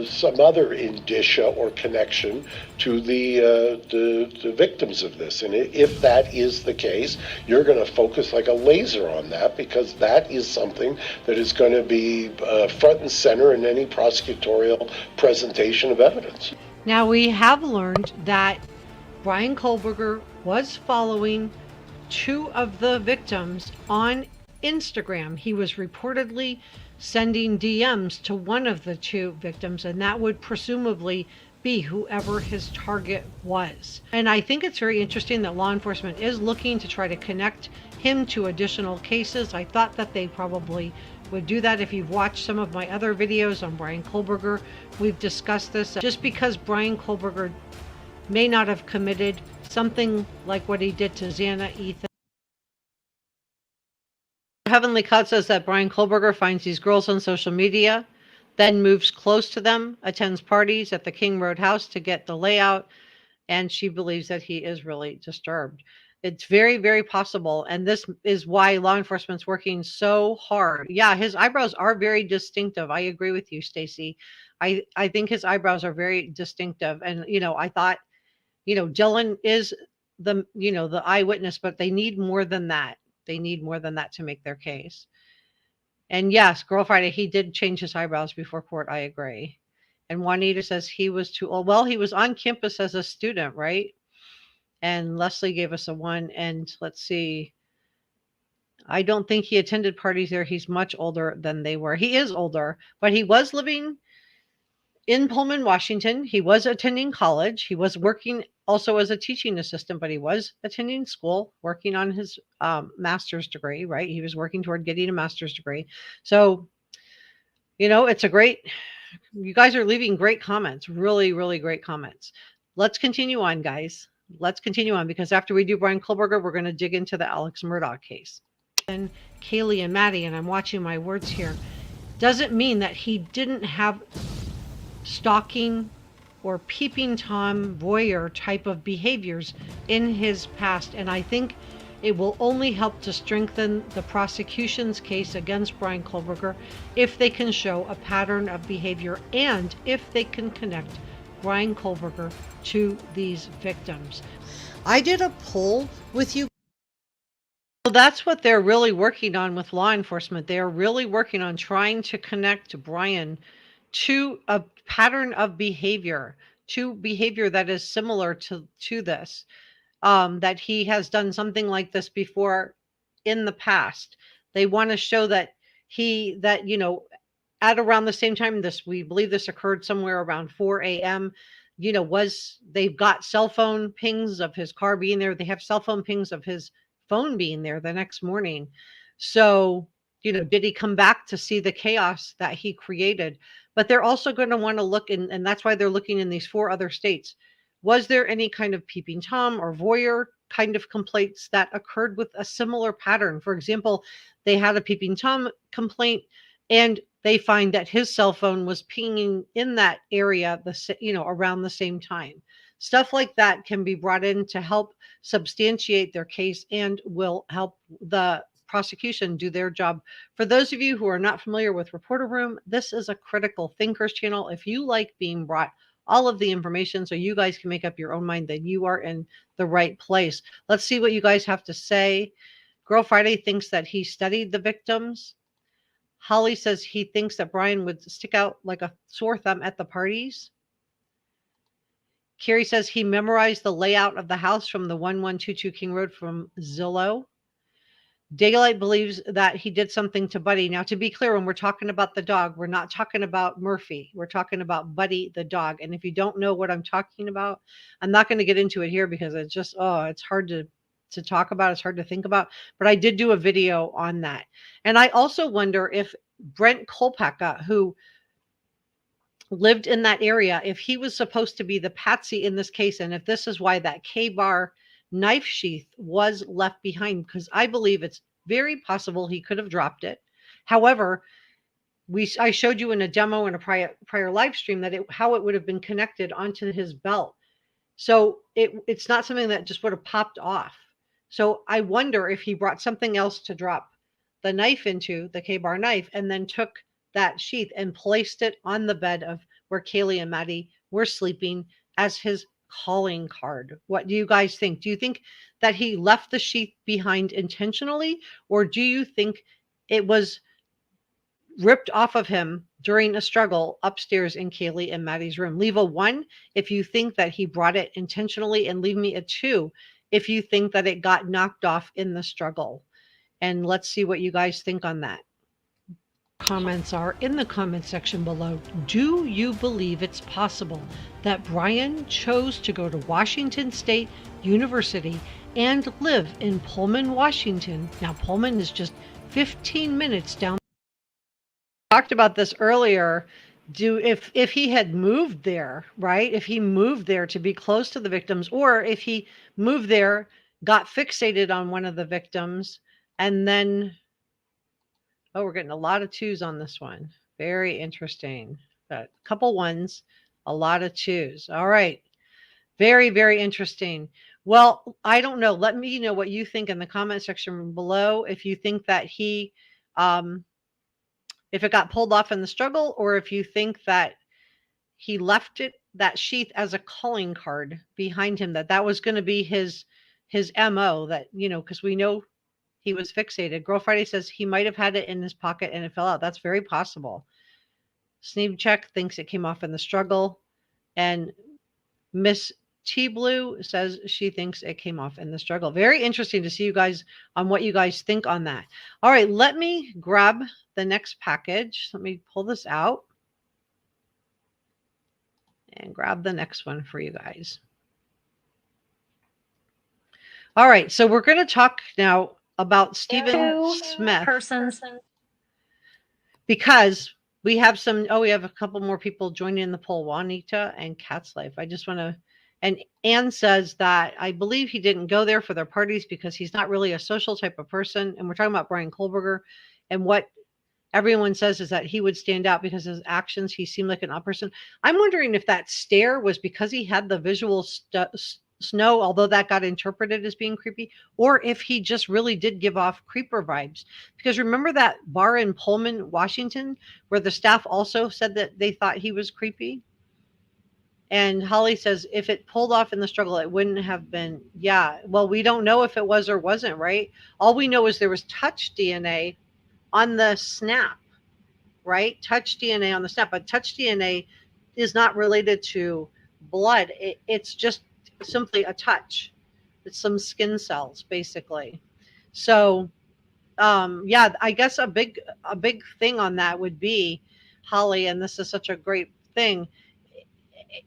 some other indicia or connection to the victims of this. And if that is the case, you're going to focus like a laser on that, because that is something that is going to be front and center in any prosecutorial presentation of evidence. Now, we have learned that Bryan Kohberger was following two of the victims on Instagram. He was reportedly sending DMs to one of the two victims, and that would presumably be whoever his target was. And I think it's very interesting that law enforcement is looking to try to connect him to additional cases. I thought that they probably would do that. If you've watched some of my other videos on Bryan Kohberger, we've discussed this. Just because Bryan Kohberger may not have committed something like what he did to Xana, Ethan. Heavenly Cloud says that Bryan Kohberger finds these girls on social media, then moves close to them, attends parties at the King Road house to get the layout, and she believes that he is really disturbed. It's very, very possible, and this is why law enforcement's working so hard. Yeah, his eyebrows are very distinctive. I agree with you, Stacy. I think his eyebrows are very distinctive, and I thought, Dylan is the eyewitness, but they need more than that. They need more than that to make their case. And yes, Girl Friday, he did change his eyebrows before court. I agree. And Juanita says he was too old. Well, he was on campus as a student, right? And Leslie gave us a 1. And let's see. I don't think he attended parties there. He's much older than they were. He is older, but he was living in Pullman, Washington. He was attending college. He was working also as a teaching assistant, but he was attending school, working on his master's degree, right? He was working toward getting a master's degree. So, it's a great, you guys are leaving great comments, really, really great comments. Let's continue on, guys. Let's continue on, because after we do Bryan Kohberger, we're going to dig into the Alex Murdaugh case. And Kaylee and Maddie, and I'm watching my words here, doesn't mean that he didn't have stalking or peeping Tom voyeur type of behaviors in his past. And I think it will only help to strengthen the prosecution's case against Bryan Kohberger if they can show a pattern of behavior and if they can connect Bryan Kohberger to these victims. I did a poll with you. So that's what they're really working on with law enforcement. They are really working on trying to connect Bryan to a pattern of behavior, to behavior that is similar to this, that he has done something like this before in the past. They want to show that at around the same time, we believe this occurred somewhere around 4 a.m. They've got cell phone pings of his car being there. They have cell phone pings of his phone being there the next morning. So, did he come back to see the chaos that he created? But they're also going to want to look and that's why they're looking in these 4 other states. Was there any kind of peeping Tom or voyeur kind of complaints that occurred with a similar pattern? For example, they had a peeping Tom complaint and they find that his cell phone was pinging in that area, around the same time. Stuff like that can be brought in to help substantiate their case and will help the prosecution do their job. For those of you who are not familiar with Reporter Room, this is a critical thinkers channel. If you like being brought all of the information so you guys can make up your own mind, then you are in the right place. Let's see what you guys have to say. Girl Friday thinks that he studied the victims. Holly says he thinks that Bryan would stick out like a sore thumb at the parties. Carrie says he memorized the layout of the house from the 1122 King Road from Zillow. Daylight believes that he did something to Buddy. Now, to be clear, when we're talking about the dog, we're not talking about Murphy. We're talking about Buddy the dog. And if you don't know what I'm talking about, I'm not going to get into it here because it's just, it's hard to talk about. It's hard to think about. But I did do a video on that. And I also wonder if Brent Kohberger, who lived in that area, if he was supposed to be the patsy in this case, and if this is why that K-bar knife sheath was left behind, because I believe it's very possible he could have dropped it. However, I showed you in a demo in a prior live stream that how it would have been connected onto his belt. So it's not something that just would have popped off. So I wonder if he brought something else to drop the knife into, the K-bar knife, and then took that sheath and placed it on the bed of where Kaylee and Maddie were sleeping as his calling card. What do you guys think? Do you think that he left the sheath behind intentionally, or do you think it was ripped off of him during a struggle upstairs in Kaylee and Maddie's room? Leave a 1 if you think that he brought it intentionally, and leave me a 2 if you think that it got knocked off in the struggle. And let's see what you guys think on that. Comments are in the comment section below. Do you believe it's possible that Bryan chose to go to Washington State University and live in Pullman, Washington? Now, Pullman is just 15 minutes down. We talked about this earlier. If he had moved there, right? If he moved there to be close to the victims, or if he moved there, got fixated on one of the victims, and then we're getting a lot of 2s on this one. Very interesting. Got a couple 1s, a lot of 2s. All right. Very, very interesting. Well, I don't know. Let me know what you think in the comment section below. If you think that he, if it got pulled off in the struggle, or if you think that he left that sheath as a calling card behind him, that was going to be his MO, that, because we know he was fixated. Girl Friday says he might have had it in his pocket and it fell out. That's very possible. Sneebcheck thinks it came off in the struggle. And Miss T Blue says she thinks it came off in the struggle. Very interesting to see you guys on what you guys think on that. All right, let me grab the next package. Let me pull this out. and grab the next one for you guys. All right, so we're going to talk now about Stephen Smith because we have we have a couple more people joining the poll, Juanita and Cat's Life. I just want to, and Anne says that I believe he didn't go there for their parties because he's not really a social type of person. And we're talking about Bryan Kohberger, and what everyone says is that he would stand out because of his actions. He seemed like an odd person. I'm wondering if that stare was because he had the visual snow, although that got interpreted as being creepy, or if he just really did give off creeper vibes. Because remember that bar in Pullman, Washington, where the staff also said that they thought he was creepy? And Holly says, if it pulled off in the struggle, it wouldn't have been. Yeah, well, we don't know if it was or wasn't, right? All we know is there was touch DNA on the snap, right? Touch DNA on the snap, but touch DNA is not related to blood. It's just simply a touch. It's some skin cells, basically. So, yeah, I guess a big thing on that would be, Holly, and this is such a great thing.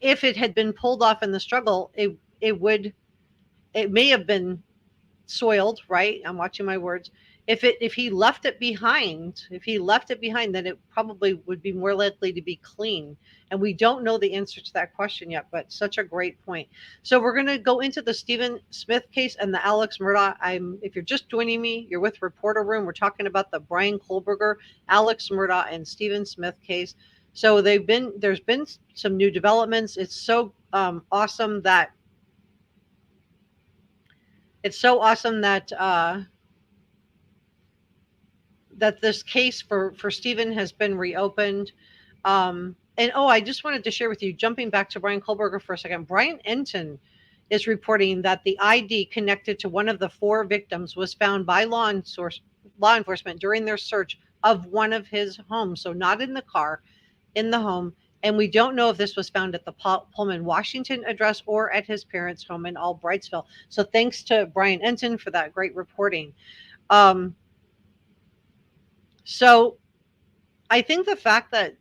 If it had been pulled off in the struggle, it may have been soiled, right? I'm watching my words. If he left it behind, then it probably would be more likely to be clean. And we don't know the answer to that question yet, but such a great point. So we're going to go into the Stephen Smith case and the Alex Murdaugh. If you're just joining me, you're with Reporter Room. We're talking about the Bryan Kohberger, Alex Murdaugh, and Stephen Smith case. So there's been some new developments. It's so awesome that that this case for Stephen has been reopened. And I just wanted to share with you, jumping back to Bryan Kohberger for a second, Brian Enton is reporting that the ID connected to one of the 4 victims was found by law enforcement during their search of one of his homes. So not in the car, in the home. And we don't know if this was found at the Pullman, Washington address or at his parents' home in Albrightsville. So thanks to Brian Enton for that great reporting. So I think the fact that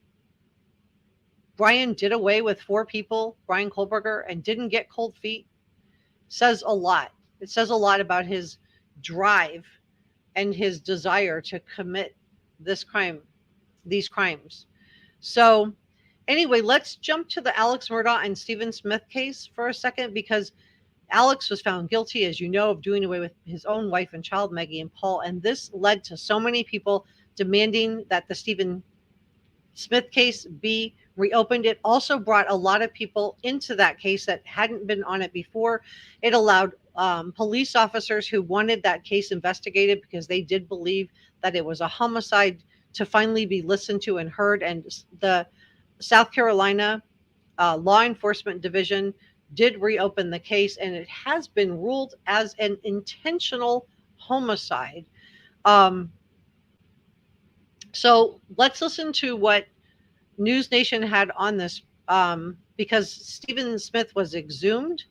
Brian did away with 4 people, Bryan Kohberger, and didn't get cold feet says a lot. It says a lot about his drive and his desire to commit these crimes. So anyway, let's jump to the Alex Murdaugh and Stephen Smith case for a second, because Alex was found guilty, as you know, of doing away with his own wife and child, Maggie and Paul. And this led to so many people demanding that the Stephen Smith case be reopened. It also brought a lot of people into that case that hadn't been on it before. It allowed police officers who wanted that case investigated because they did believe that it was a homicide to finally be listened to and heard. And the South Carolina Law Enforcement Division did reopen the case, and it has been ruled as an intentional homicide. So let's listen to what News Nation had on this, because Stephen Smith was exhumed,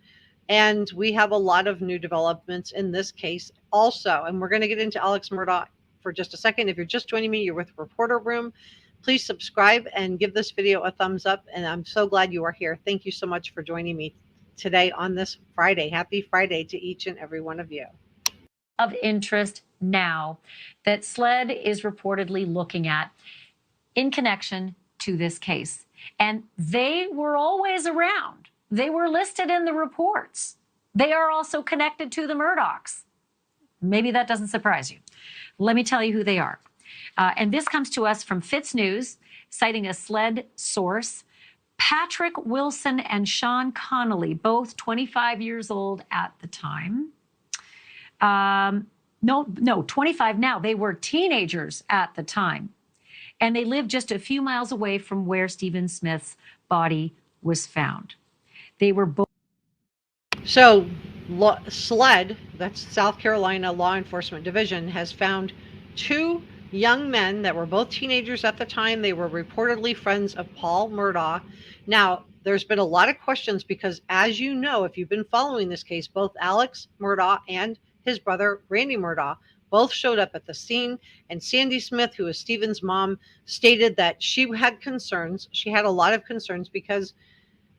and we have a lot of new developments in this case also. And we're going to get into Alex Murdaugh for just a second. If you're just joining me, you're with Reporter Room. Please subscribe and give this video a thumbs up. And I'm so glad you are here. Thank you so much for joining me today on this Friday. Happy Friday to each and every one of you. Of interest now that SLED is reportedly looking at in connection to this case. And they were always around. They were listed in the reports. They are also connected to the Murdaughs. Maybe that doesn't surprise you. Let me tell you who they are. And this comes to us from Fitz News, citing a SLED source. Patrick Wilson and Sean Connolly, both 25 years old at the time. No, 25 now. They were teenagers at the time. And they lived just a few miles away from where Stephen Smith's body was found. They were both. So SLED, that's South Carolina Law Enforcement Division, has found 2 young men that were both teenagers at the time. They were reportedly friends of Paul Murdaugh. Now, there's been a lot of questions because, as you know, if you've been following this case, both Alex Murdaugh and his brother, Randy Murdaugh, both showed up at the scene. And Sandy Smith, who is Stephen's mom, stated that she had concerns. She had a lot of concerns because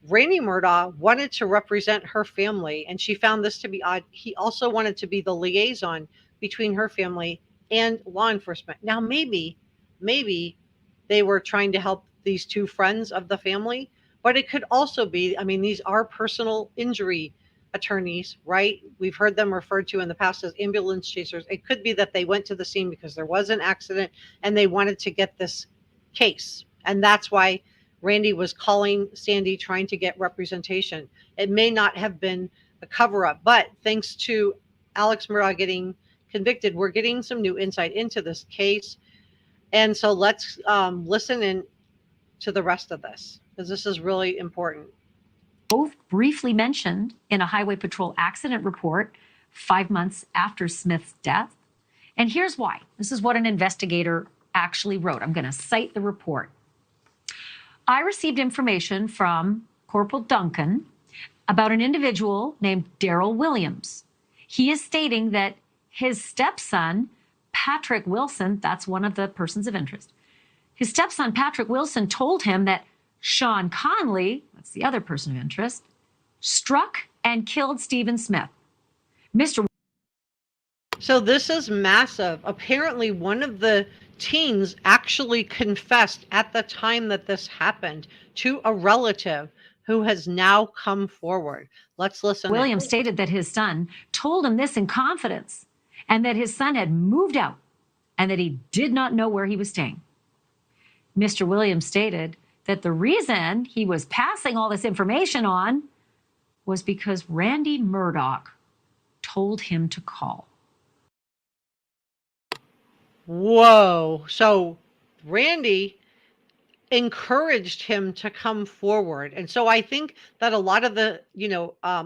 Randy Murdaugh wanted to represent her family, and she found this to be odd. He also wanted to be the liaison between her family and law enforcement. Now, maybe they were trying to help these two friends of the family, but it could also be, I mean, these are personal injury attorneys, right? We've heard them referred to in the past as ambulance chasers. It could be that they went to the scene because there was an accident and they wanted to get this case. And that's why Randy was calling Sandy, trying to get representation. It may not have been a cover up, but thanks to Alex Murdaugh getting convicted, we're getting some new insight into this case. And so let's listen in to the rest of this, because this is really important. Both briefly mentioned in a Highway Patrol accident report 5 months after Smith's death. And here's why. This is what an investigator actually wrote. I'm going to cite the report. I received information from Corporal Duncan about an individual named Daryl Williams. He is stating that his stepson, Patrick Wilson, that's one of the persons of interest, his stepson, Patrick Wilson, told him that Sean Conley, that's the other person of interest, struck and killed Stephen Smith. So this is massive. Apparently, one of the teens actually confessed at the time that this happened to a relative who has now come forward. Let's listen. Williams stated that his son told him this in confidence and that his son had moved out and that he did not know where he was staying. Mr. Williams stated that the reason he was passing all this information on was because Randy Murdaugh told him to call. Whoa. So Randy encouraged him to come forward. And so I think that a lot of the,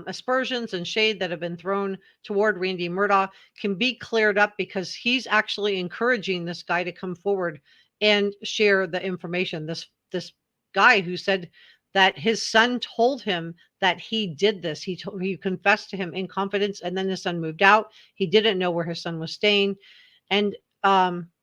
aspersions and shade that have been thrown toward Randy Murdaugh can be cleared up because he's actually encouraging this guy to come forward and share the information. This guy who said that his son told him that he did this. He confessed to him in confidence, and then his son moved out. He didn't know where his son was staying. And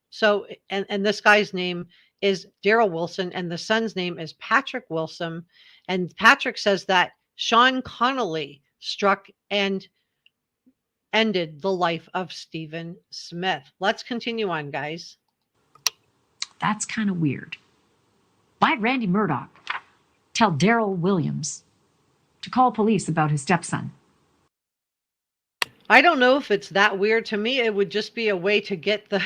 so this guy's name is Daryl Wilson, and the son's name is Patrick Wilson. And Patrick says that Sean Connolly struck and ended the life of Stephen Smith. Let's continue on, guys. That's kind of weird. Why'd Randy Murdaugh tell Daryl Williams to call police about his stepson? I don't know if it's that weird. To me, it would just be a way to get the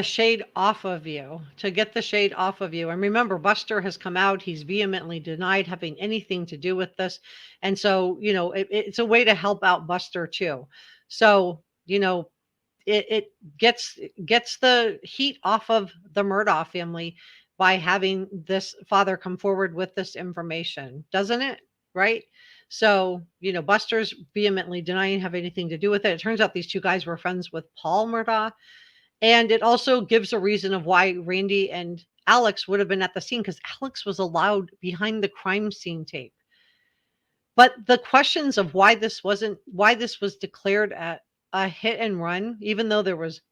shade off of you, And remember, Buster has come out. He's vehemently denied having anything to do with this. And so, it's a way to help out Buster too. So, it gets the heat off of the Murdaugh family by having this father come forward with this information, doesn't it? Right? So, Buster's vehemently denying having anything to do with it. It turns out these two guys were friends with Paul Murdaugh. And it also gives a reason of why Randy and Alex would have been at the scene, because Alex was allowed behind the crime scene tape. But the questions of why this was declared a hit and run, even though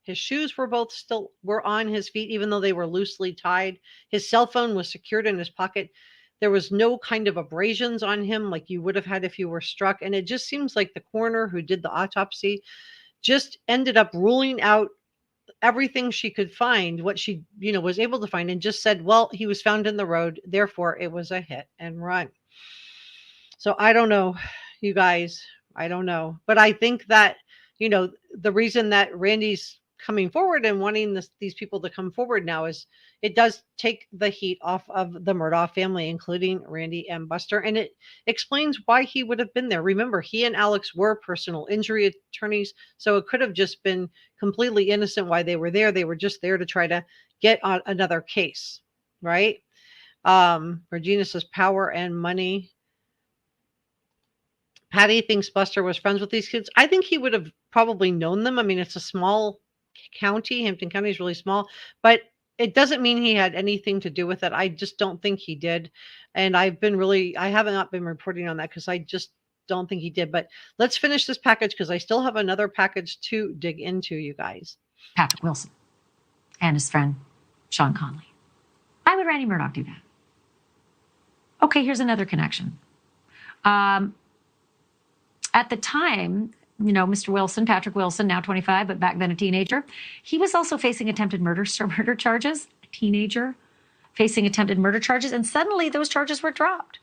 his shoes were on his feet, even though they were loosely tied, his cell phone was secured in his pocket. There was no kind of abrasions on him like you would have had if you were struck. And it just seems like the coroner who did the autopsy just ended up ruling out everything she could find, what she, was able to find, and just said, well, he was found in the road, therefore it was a hit and run. So I don't know, you guys, I don't know. But I think that, the reason that Randy's coming forward and wanting these people to come forward now is it does take the heat off of the Murdaugh family, including Randy and Buster. And it explains why he would have been there. Remember, he and Alex were personal injury attorneys, so it could have just been completely innocent why they were there. They were just there to try to get on another case, right? Regina says power and money. Patty thinks Buster was friends with these kids. I think he would have probably known them. I mean, it's a small county. Hampton County is really small, but it doesn't mean he had anything to do with it. I just don't think he did. And I have not been reporting on that because I just don't think he did. But let's finish this package because I still have another package to dig into, you guys. Patrick Wilson and his friend, Sean Conley. Why would Randy Murdaugh do that? Okay, here's another connection. At the time, you know, Mr. Wilson, Patrick Wilson, now 25, but back then a teenager, he was also facing attempted murder charges, a teenager facing attempted murder charges, and suddenly those charges were dropped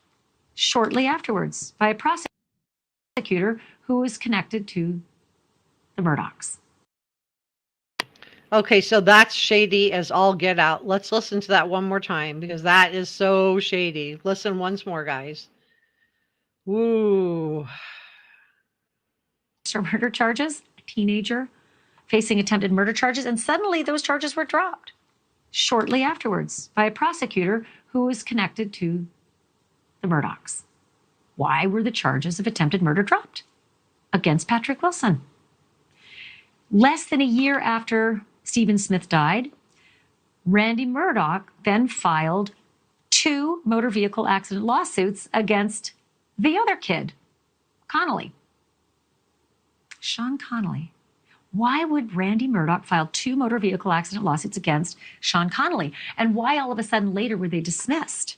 shortly afterwards by a prosecutor who was connected to the Murdaughs. Okay, so that's shady as all get out. Let's listen to that one more time because that is so shady. Listen once more, guys. Woo. Murder charges, a teenager facing attempted murder charges, and suddenly those charges were dropped shortly afterwards by a prosecutor who was connected to the Murdaughs. Why were the charges of attempted murder dropped against Patrick Wilson? Less than a year after Stephen Smith died, Randy Murdaugh then filed 2 motor vehicle accident lawsuits against the other kid, Connolly. Sean Connolly. Why would Randy Murdaugh file 2 motor vehicle accident lawsuits against Sean Connolly? And why all of a sudden later were they dismissed?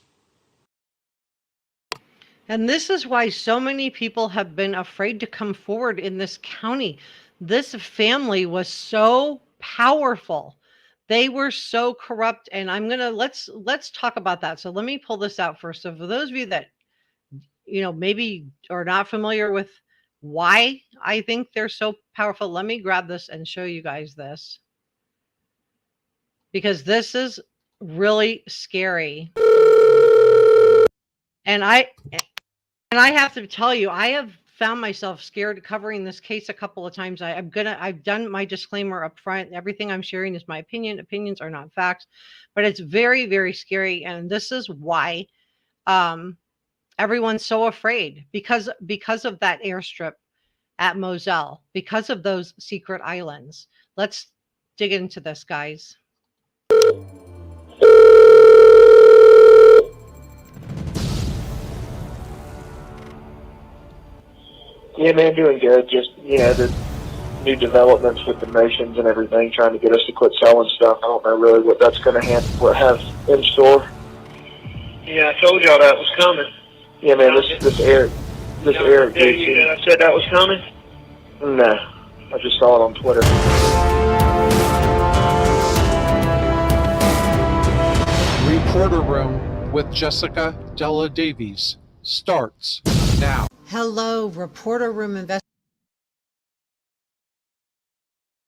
And this is why so many people have been afraid to come forward in this county. This family was so powerful. They were so corrupt. And I'm going to, let's talk about that. So let me pull this out first. So for those of you that, you know, maybe are not familiar with why I think they're so powerful, let me grab this and show you guys this. Because this is really scary. And I have to tell you, I have found myself scared covering this case a couple of times. I've done my disclaimer up front. Everything I'm sharing is my opinion. Opinions are not facts, but it's very, very scary. And this is why everyone's so afraid because of that airstrip at Moselle, because of those secret islands. Let's dig into this, guys. Yeah, man, doing good. Just, you know, the new developments with the nations and everything, trying to get us to quit selling stuff. I don't know really what that's going to have in store. Yeah, I told y'all that was coming. Yeah, man, this Eric. I said that was coming? No, I just saw it on Twitter. Reporter Room with Jessica Della Davies starts now. Hello, Reporter Room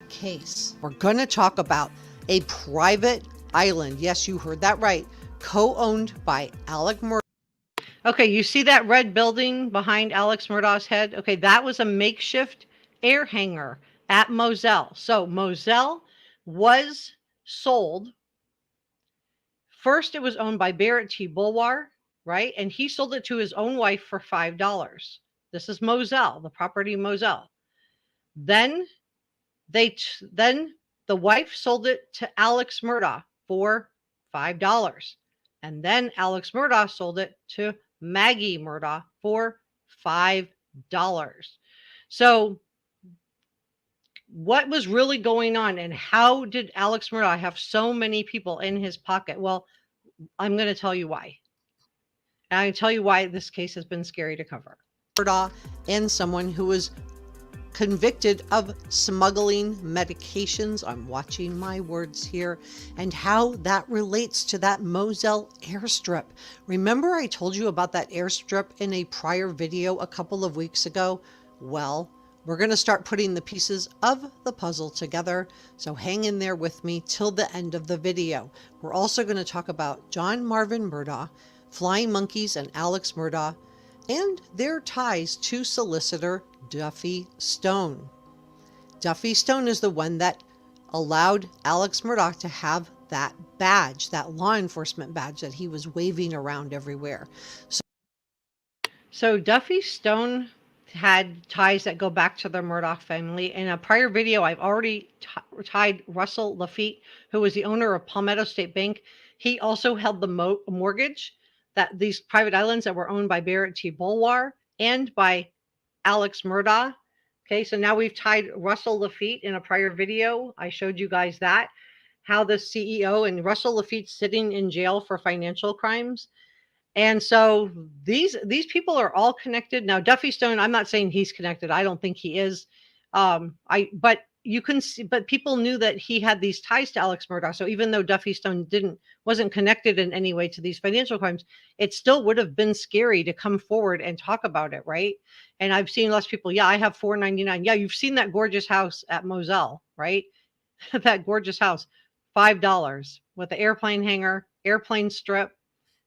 case. We're going to talk about a private island. Yes, you heard that right. Co-owned by Alex Murdaugh. Okay, you see that red building behind Alex Murdaugh's head? Okay, that was a makeshift air hangar at Moselle. So Moselle was sold. First, it was owned by Barrett T. Bulwar, right? And he sold it to his own wife for $5. This is Moselle, the property Moselle. Then the wife sold it to Alex Murdaugh for $5. And then Alex Murdaugh sold it to Maggie Murdaugh for $5. So what was really going on, and how did Alex Murdaugh have so many people in his pocket? Well, I'm going to tell you why. And I can tell you why this case has been scary to cover. Murdaugh and someone who was convicted of smuggling medications. I'm watching my words here, and how that relates to that Moselle airstrip. Remember I told you about that airstrip in a prior video a couple of weeks ago? Well, we're going to start putting the pieces of the puzzle together, so hang in there with me till the end of the video. We're also going to talk about John Marvin Murdaugh, Flying Monkeys, and Alex Murdaugh, and their ties to solicitor Duffy Stone. Duffy Stone is the one that allowed Alex Murdaugh to have that badge, that law enforcement badge that he was waving around everywhere. So Duffy Stone had ties that go back to the Murdaugh family. In a prior video, I've already tied Russell Lafitte, who was the owner of Palmetto State Bank. He also held the mortgage that these private islands that were owned by Barrett T. Bulwar and by Alex Murdaugh. Okay, so now we've tied Russell Lafitte in a prior video. I showed you guys that, how the CEO and Russell Lafitte sitting in jail for financial crimes. And so these people are all connected. Now, Duffy Stone, I'm not saying he's connected. I don't think he is. But you can see, but people knew that he had these ties to Alex Murdaugh. So even though Duffy Stone wasn't connected in any way to these financial crimes, it still would have been scary to come forward and talk about it, right? And I've seen less people. Yeah, I have $4.99. Yeah, you've seen that gorgeous house at Moselle, right? That gorgeous house, $5 with the airplane hangar, airplane strip,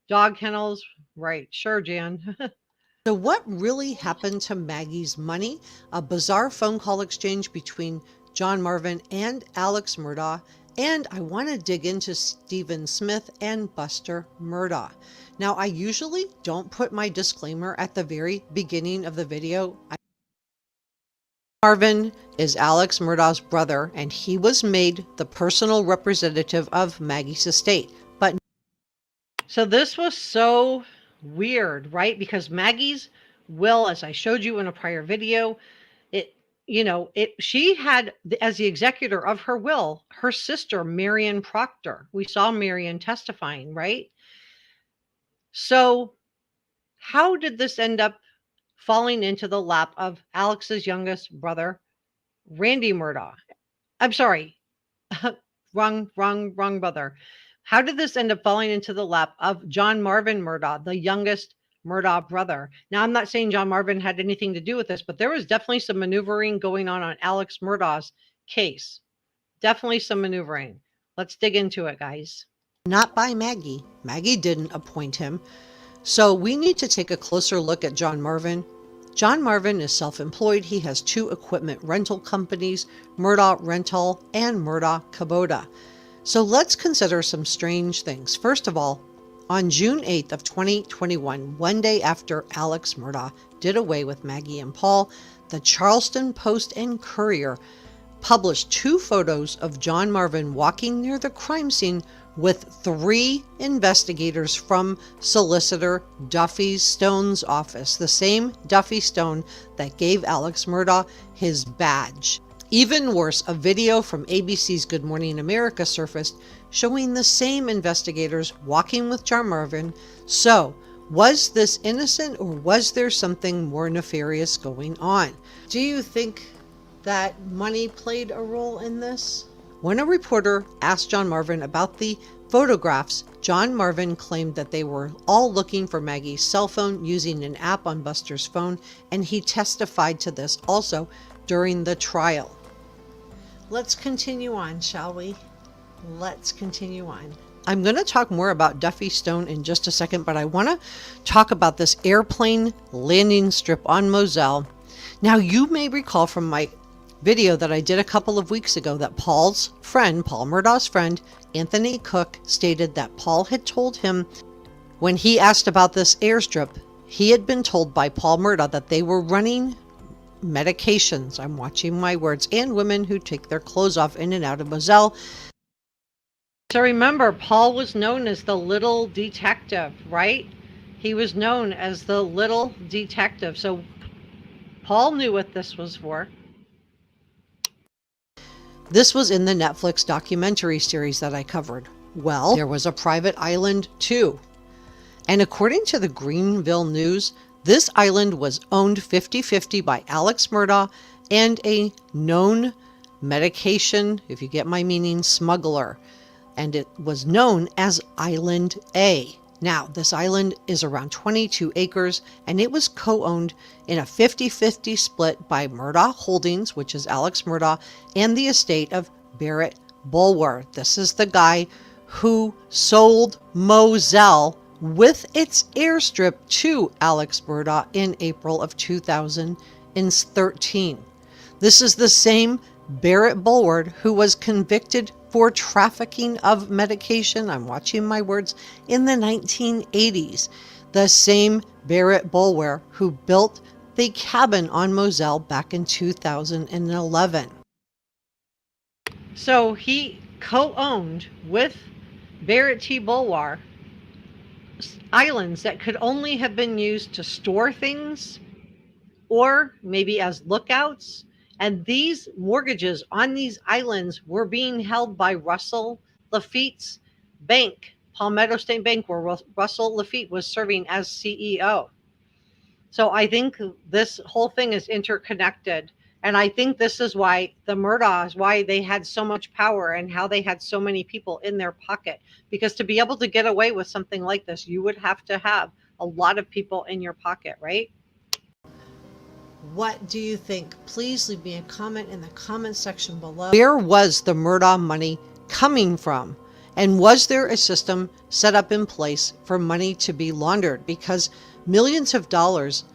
dog kennels. Right. Sure, Jan. So what really happened to Maggie's money? A bizarre phone call exchange between John Marvin and Alex Murdaugh. And I want to dig into Stephen Smith and Buster Murdaugh. Now, I usually don't put my disclaimer at the very beginning of the video. Marvin is Alex Murdaugh's brother, and he was made the personal representative of Maggie's estate. But so this was so weird, right? Because Maggie's will, as I showed you in a prior video, she had, as the executor of her will, her sister, Marion Proctor. We saw Marion testifying, right? So how did this end up falling into the lap of Alex's youngest brother, Randy Murdaugh? I'm sorry, wrong brother. How did this end up falling into the lap of John Marvin Murdaugh, the youngest Murdaugh brother? Now, I'm not saying John Marvin had anything to do with this, but there was definitely some maneuvering going on Alex Murdaugh's case. Definitely some maneuvering. Let's dig into it, guys. Not by Maggie. Maggie didn't appoint him. So we need to take a closer look at John Marvin. John Marvin is self-employed. He has 2 equipment rental companies, Murdaugh Rental and Murdaugh Kubota. So let's consider some strange things. First of all, on June 8th of 2021, one day after Alex Murdaugh did away with Maggie and Paul, the Charleston Post and Courier published 2 photos of John Marvin walking near the crime scene with 3 investigators from solicitor Duffy Stone's office, the same Duffy Stone that gave Alex Murdaugh his badge. Even worse, a video from ABC's Good Morning America surfaced showing the same investigators walking with John Marvin. So, was this innocent, or was there something more nefarious going on? Do you think that money played a role in this? When a reporter asked John Marvin about the photographs, John Marvin claimed that they were all looking for Maggie's cell phone using an app on Buster's phone, and he testified to this also during the trial. Let's continue on, shall we? Let's continue on. I'm going to talk more about Duffy Stone in just a second, but I want to talk about this airplane landing strip on Moselle. Now, you may recall from my video that I did a couple of weeks ago that Paul's friend, Paul Murdaugh's friend, Anthony Cook, stated that Paul had told him when he asked about this airstrip, he had been told by Paul Murdaugh that they were running medications, I'm watching my words, and women who take their clothes off in and out of Moselle. So remember, Paul was known as the little detective, right? He was known as the little detective. So Paul knew what this was for. This was in the Netflix documentary series that I covered. Well, there was a private island too. And according to the Greenville News, this island was owned 50-50 by Alex Murdaugh and a known medication, if you get my meaning, smuggler. And it was known as Island A. Now, this island is around 22 acres, and it was co-owned in a 50-50 split by Murdaugh Holdings, which is Alex Murdaugh, and the estate of Barrett Bulwer. This is the guy who sold Moselle with its airstrip to Alex Murdaugh in April of 2013. This is the same Barrett Bulwer who was convicted for trafficking of medication, I'm watching my words, in the 1980s. The same Barrett Bulwer who built the cabin on Moselle back in 2011. So he co-owned with Barrett T. Bulwer islands that could only have been used to store things or maybe as lookouts. And these mortgages on these islands were being held by Russell Lafitte's bank, Palmetto State Bank, where Russell Laffitte was serving as CEO. So I think this whole thing is interconnected. And I think this is why the Murdaughs, why they had so much power and how they had so many people in their pocket. Because to be able to get away with something like this, you would have to have a lot of people in your pocket, right? What do you think? Please leave me a comment in the comment section below. Where was the Murdaugh money coming from? And was there a system set up in place for money to be laundered? Because millions of dollars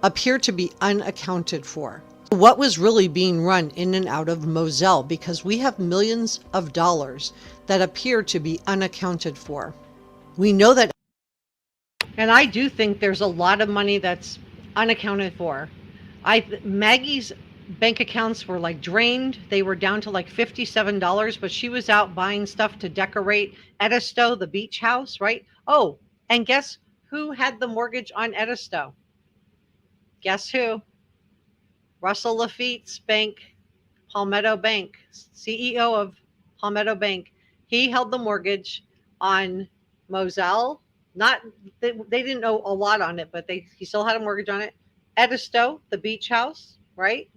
appear to be unaccounted for. What was really being run in and out of Moselle? Because we have millions of dollars that appear to be unaccounted for. We know that. And I do think there's a lot of money that's unaccounted for. Maggie's bank accounts were like drained. They were down to like $57, but she was out buying stuff to decorate Edisto, the beach house, right? Oh, and guess who had the mortgage on Edisto? Guess who? Russell Laffitte's bank, Palmetto Bank, CEO of Palmetto Bank. He held the mortgage on Moselle. They didn't know a lot on it, but he still had a mortgage on it. Edisto, the beach house, right?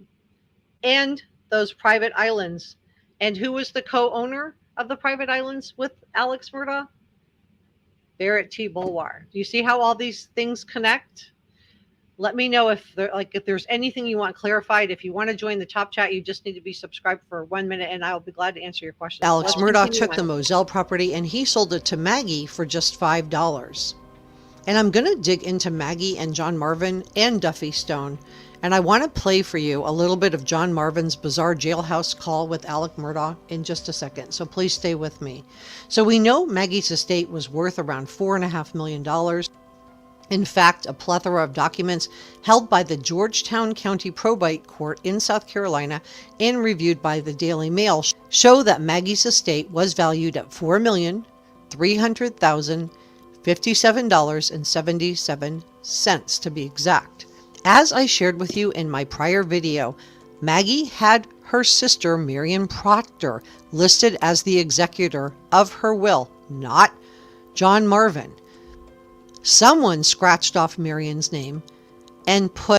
And those private islands. And who was the co-owner of the private islands with Alex Murdaugh? Barrett T. Bulwar. Do you see how all these things connect? Let me know if there's anything you want clarified. If you want to join the top chat, you just need to be subscribed for 1 minute, and I'll be glad to answer your questions. Alex Murdaugh took the Moselle property and he sold it to Maggie for just $5. And I'm going to dig into Maggie and John Marvin and Duffy Stone. And I want to play for you a little bit of John Marvin's bizarre jailhouse call with Alex Murdaugh in just a second. So please stay with me. So we know Maggie's estate was worth around $4.5 million. In fact, a plethora of documents held by the Georgetown County Probate Court in South Carolina and reviewed by the Daily Mail show that Maggie's estate was valued at $4,300,057.77 to be exact. As I shared with you in my prior video, Maggie had her sister Marion Proctor listed as the executor of her will, not John Marvin. Someone scratched off Marion's name and put.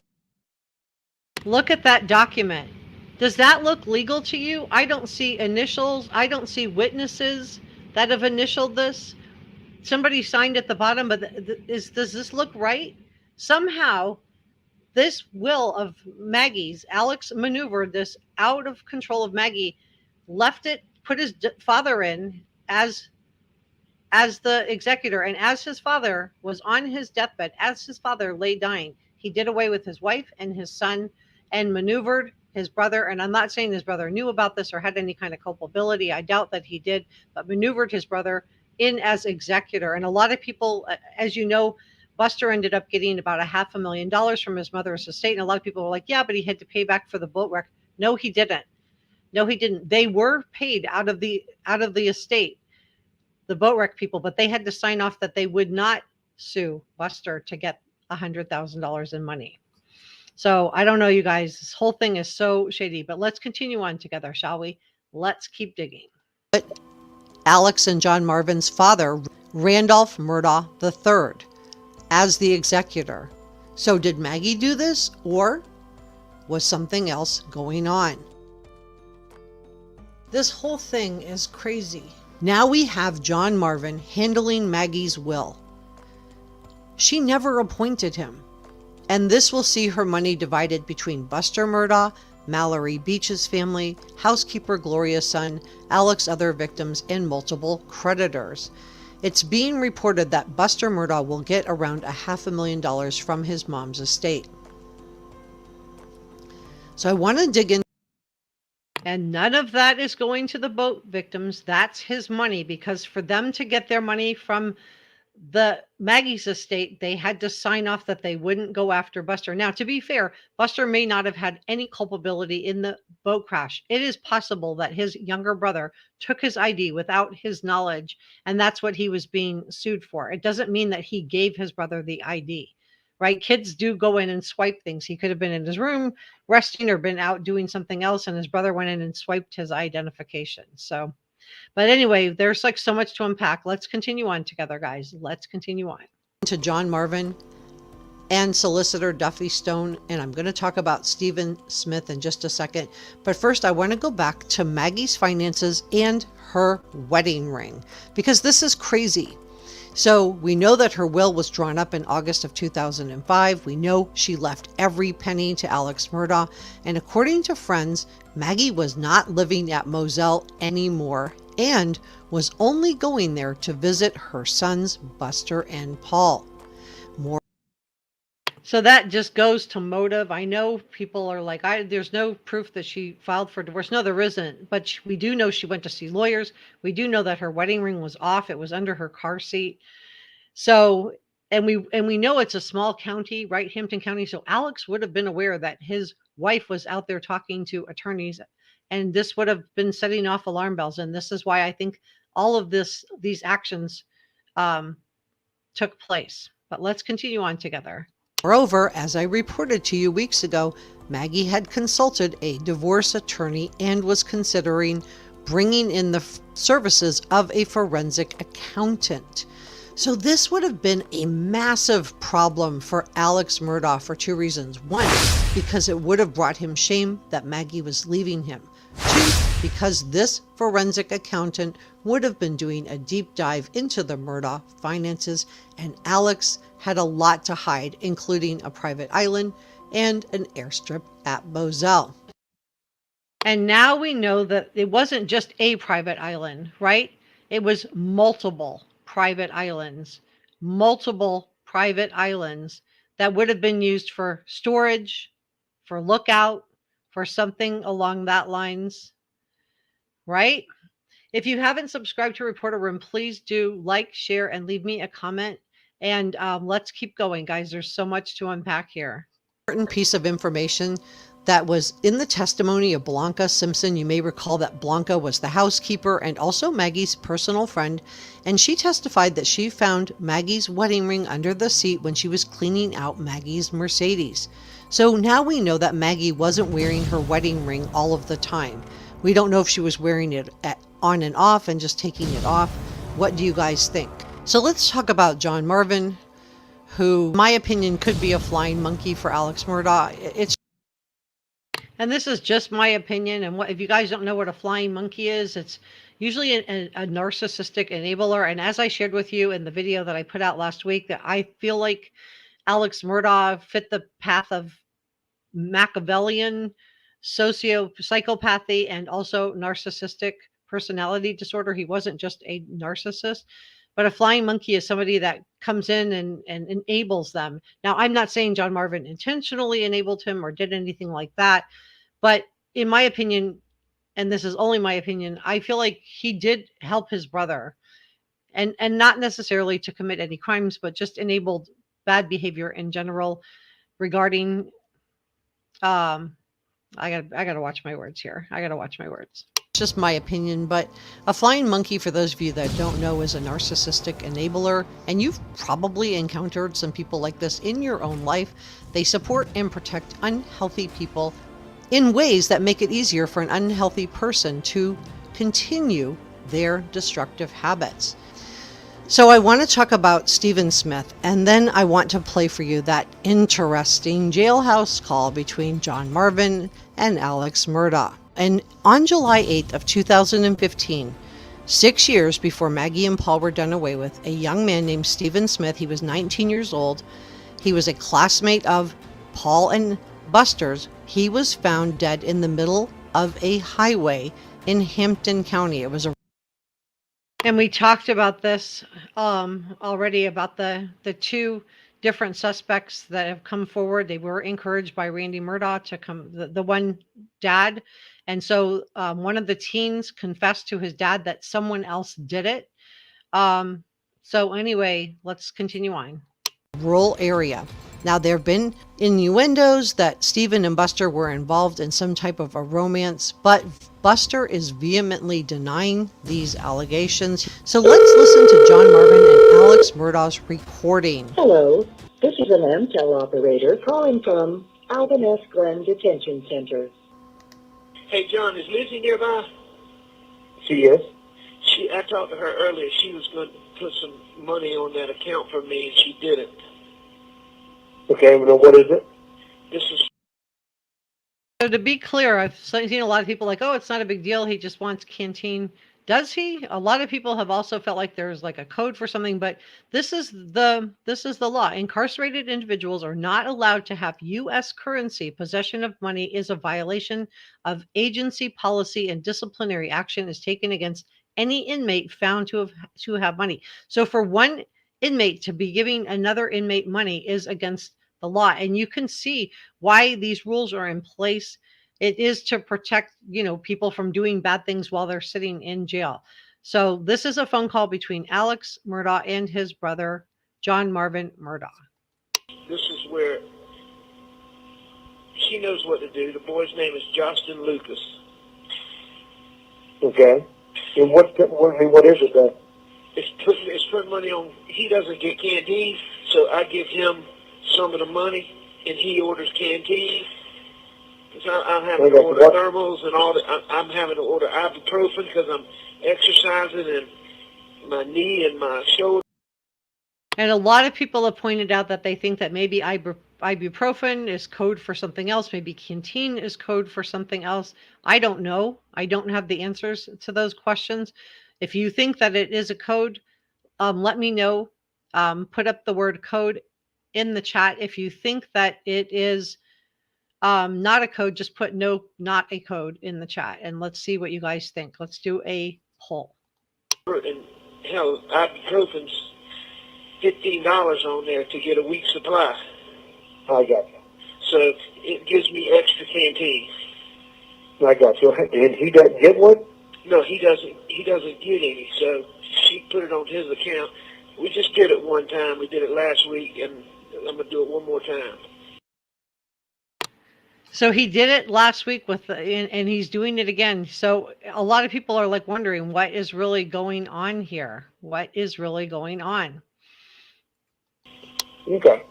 Look at that document. Does that look legal to you? I don't see initials. I don't see witnesses that have initialed this. Somebody signed at the bottom, but does this look right? Somehow, this will of Maggie's, Alex maneuvered this out of control of Maggie, left it, put his father in as the executor, and as his father was on his deathbed, as his father lay dying, he did away with his wife and his son and maneuvered his brother. And I'm not saying his brother knew about this or had any kind of culpability. I doubt that he did, but maneuvered his brother in as executor. And a lot of people, as you know, Buster ended up getting about $500,000 from his mother's estate. And a lot of people were like, yeah, but he had to pay back for the boat wreck. No, he didn't. No, he didn't. They were paid out of the estate, the boat wreck people, but they had to sign off that they would not sue Buster to get $100,000 in money. So I don't know, you guys, this whole thing is so shady, but let's continue on together, shall we? Let's keep digging. But Alex and John Marvin's father, Randolph Murdaugh III, as the executor. So did Maggie do this, or was something else going on? This whole thing is crazy. Now we have John Marvin handling Maggie's will. She never appointed him. And this will see her money divided between Buster Murdaugh, Mallory Beach's family, housekeeper Gloria's son, Alex's other victims, and multiple creditors. It's being reported that Buster Murdaugh will get around $500,000 from his mom's estate. So I want to dig in. And none of that is going to the boat victims. That's his money, because for them to get their money from the Maggie's estate, they had to sign off that they wouldn't go after Buster. Now, to be fair, Buster may not have had any culpability in the boat crash. It is possible that his younger brother took his ID without his knowledge, and that's what he was being sued for. It doesn't mean that he gave his brother the ID, right? Kids do go in and swipe things. He could have been in his room resting or been out doing something else, and his brother went in and swiped his identification. So But anyway, there's like so much to unpack. Let's continue on together, guys. Let's continue on. To John Marvin and solicitor Duffy Stone, and I'm going to talk about Stephen Smith in just a second. But first, I want to go back to Maggie's finances and her wedding ring, because this is crazy. So we know that her will was drawn up in August of 2005. We know she left every penny to Alex Murdaugh. And according to friends, Maggie was not living at Moselle anymore and was only going there to visit her sons, Buster and Paul. So that just goes to motive. I know people are like, there's no proof that she filed for divorce. No, there isn't. But we do know she went to see lawyers. We do know that her wedding ring was off. It was under her car seat. So, and we know it's a small county, right? Hampton County. So Alex would have been aware that his wife was out there talking to attorneys, and this would have been setting off alarm bells. And this is why I think all of these actions took place. But let's continue on together. Moreover, as I reported to you weeks ago, Maggie had consulted a divorce attorney and was considering bringing in the services of a forensic accountant. So this would have been a massive problem for Alex Murdaugh for two reasons. One, because it would have brought him shame that Maggie was leaving him. Two, because this forensic accountant would have been doing a deep dive into the Murdaugh finances, and Alex had a lot to hide, including a private island and an airstrip at Moselle. And now we know that it wasn't just a private island, right? It was multiple private islands that would have been used for storage, for lookout, for something along that lines, right? If you haven't subscribed to Reporter Room, please do like, share, and leave me a comment. And let's keep going, guys. There's so much to unpack here. Important piece of information that was in the testimony of Blanca Simpson. You may recall that Blanca was the housekeeper and also Maggie's personal friend, and she testified that she found Maggie's wedding ring under the seat when she was cleaning out Maggie's Mercedes. So now we know that Maggie wasn't wearing her wedding ring all of the time. We don't know if she was wearing it on and off and just taking it off. What do you guys think? So let's talk about John Marvin, who, in my opinion, could be a flying monkey for Alex Murdaugh. And this is just my opinion. And if you guys don't know what a flying monkey is, it's usually a narcissistic enabler. And as I shared with you in the video that I put out last week, that I feel like Alex Murdaugh fit the path of Machiavellian psychopathy and also narcissistic personality disorder. He wasn't just a narcissist. But a flying monkey is somebody that comes in and enables them. Now, I'm not saying John Marvin intentionally enabled him or did anything like that. But in my opinion, and this is only my opinion, I feel like he did help his brother. And not necessarily to commit any crimes, but just enabled bad behavior in general regarding... I gotta watch my words here. Just my opinion, but a flying monkey, for those of you that don't know, is a narcissistic enabler, and you've probably encountered some people like this in your own life. They support and protect unhealthy people in ways that make it easier for an unhealthy person to continue their destructive habits. So I want to talk about Stephen Smith, and then I want to play for you that interesting jailhouse call between John Marvin and Alex Murdaugh. And on July 8th of 2015, 6 years before Maggie and Paul were done away with, a young man named Stephen Smith, he was 19 years old, he was a classmate of Paul and Buster's, he was found dead in the middle of a highway in Hampton County. It was and we talked about this already, about the two different suspects that have come forward. They were encouraged by Randy Murdaugh to come, the one dad. And so one of the teens confessed to his dad that someone else did it. So anyway, let's continue on. Rural area. Now, there have been innuendos that Stephen and Buster were involved in some type of a romance, but Buster is vehemently denying these allegations. So let's listen to John Marvin and Alex Murdaugh's recording. Hello, this is an Amtel operator calling from Alvin S. Glen Detention Center. Hey, John, is Lizzie nearby? She is. I talked to her earlier. She was going to put some money on that account for me, and she didn't. Okay, well, what is it? This is So to be clear, I've seen a lot of people like, oh, it's not a big deal. He just wants canteen. Does he? A lot of people have also felt like there's like a code for something, but this is the law. Incarcerated individuals are not allowed to have U.S. currency. Possession of money is a violation of agency policy, and disciplinary action is taken against any inmate found to have money. So for one inmate to be giving another inmate money is against the law, and you can see why these rules are in place. It is to protect, people from doing bad things while they're sitting in jail. So this is a phone call between Alex Murdaugh and his brother, John Marvin Murdaugh. This is where she knows what to do. The boy's name is Justin Lucas. Okay. And what is it then? It's putting money on. He doesn't get canteen, so I give him some of the money, and he orders canteen. So I'm having to order thermals and all that. I'm having to order ibuprofen because I'm exercising and my knee and my shoulder. And a lot of people have pointed out that they think that maybe ibuprofen is code for something else. Maybe canteen is code for something else. I don't know. I don't have the answers to those questions. If you think that it is a code, let me know. Put up the word code in the chat. If you think that it is not a code, just put no, not a code in the chat, and let's see what you guys think. Let's do a poll. And hell, ibuprofen's $15 on there to get a week's supply. I got you. So it gives me extra canteen. I got you. And he doesn't get one? No, he doesn't. He doesn't get any. So she put it on his account. We just did it one time. We did it last week, and I'm gonna do it one more time. So he did it last week and he's doing it again. So a lot of people are like wondering what is really going on here. What is really going on? Okay.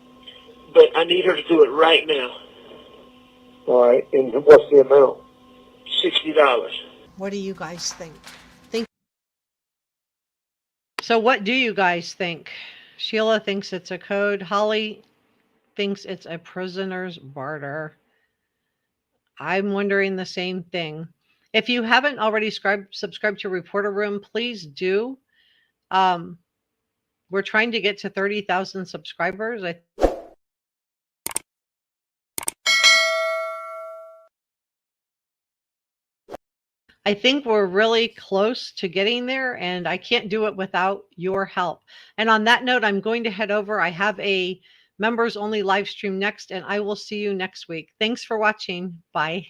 But I need her to do it right now. All right. And what's the amount? $60. What do you guys think? So what do you guys think? Sheila thinks it's a code. Holly thinks it's a prisoner's barter. I'm wondering the same thing. If you haven't already subscribed to Reporter Room, please do. We're trying to get to 30,000 subscribers. I think we're really close to getting there, and I can't do it without your help. And on that note, I'm going to head over. I have a members only live stream next, and I will see you next week. Thanks for watching. Bye.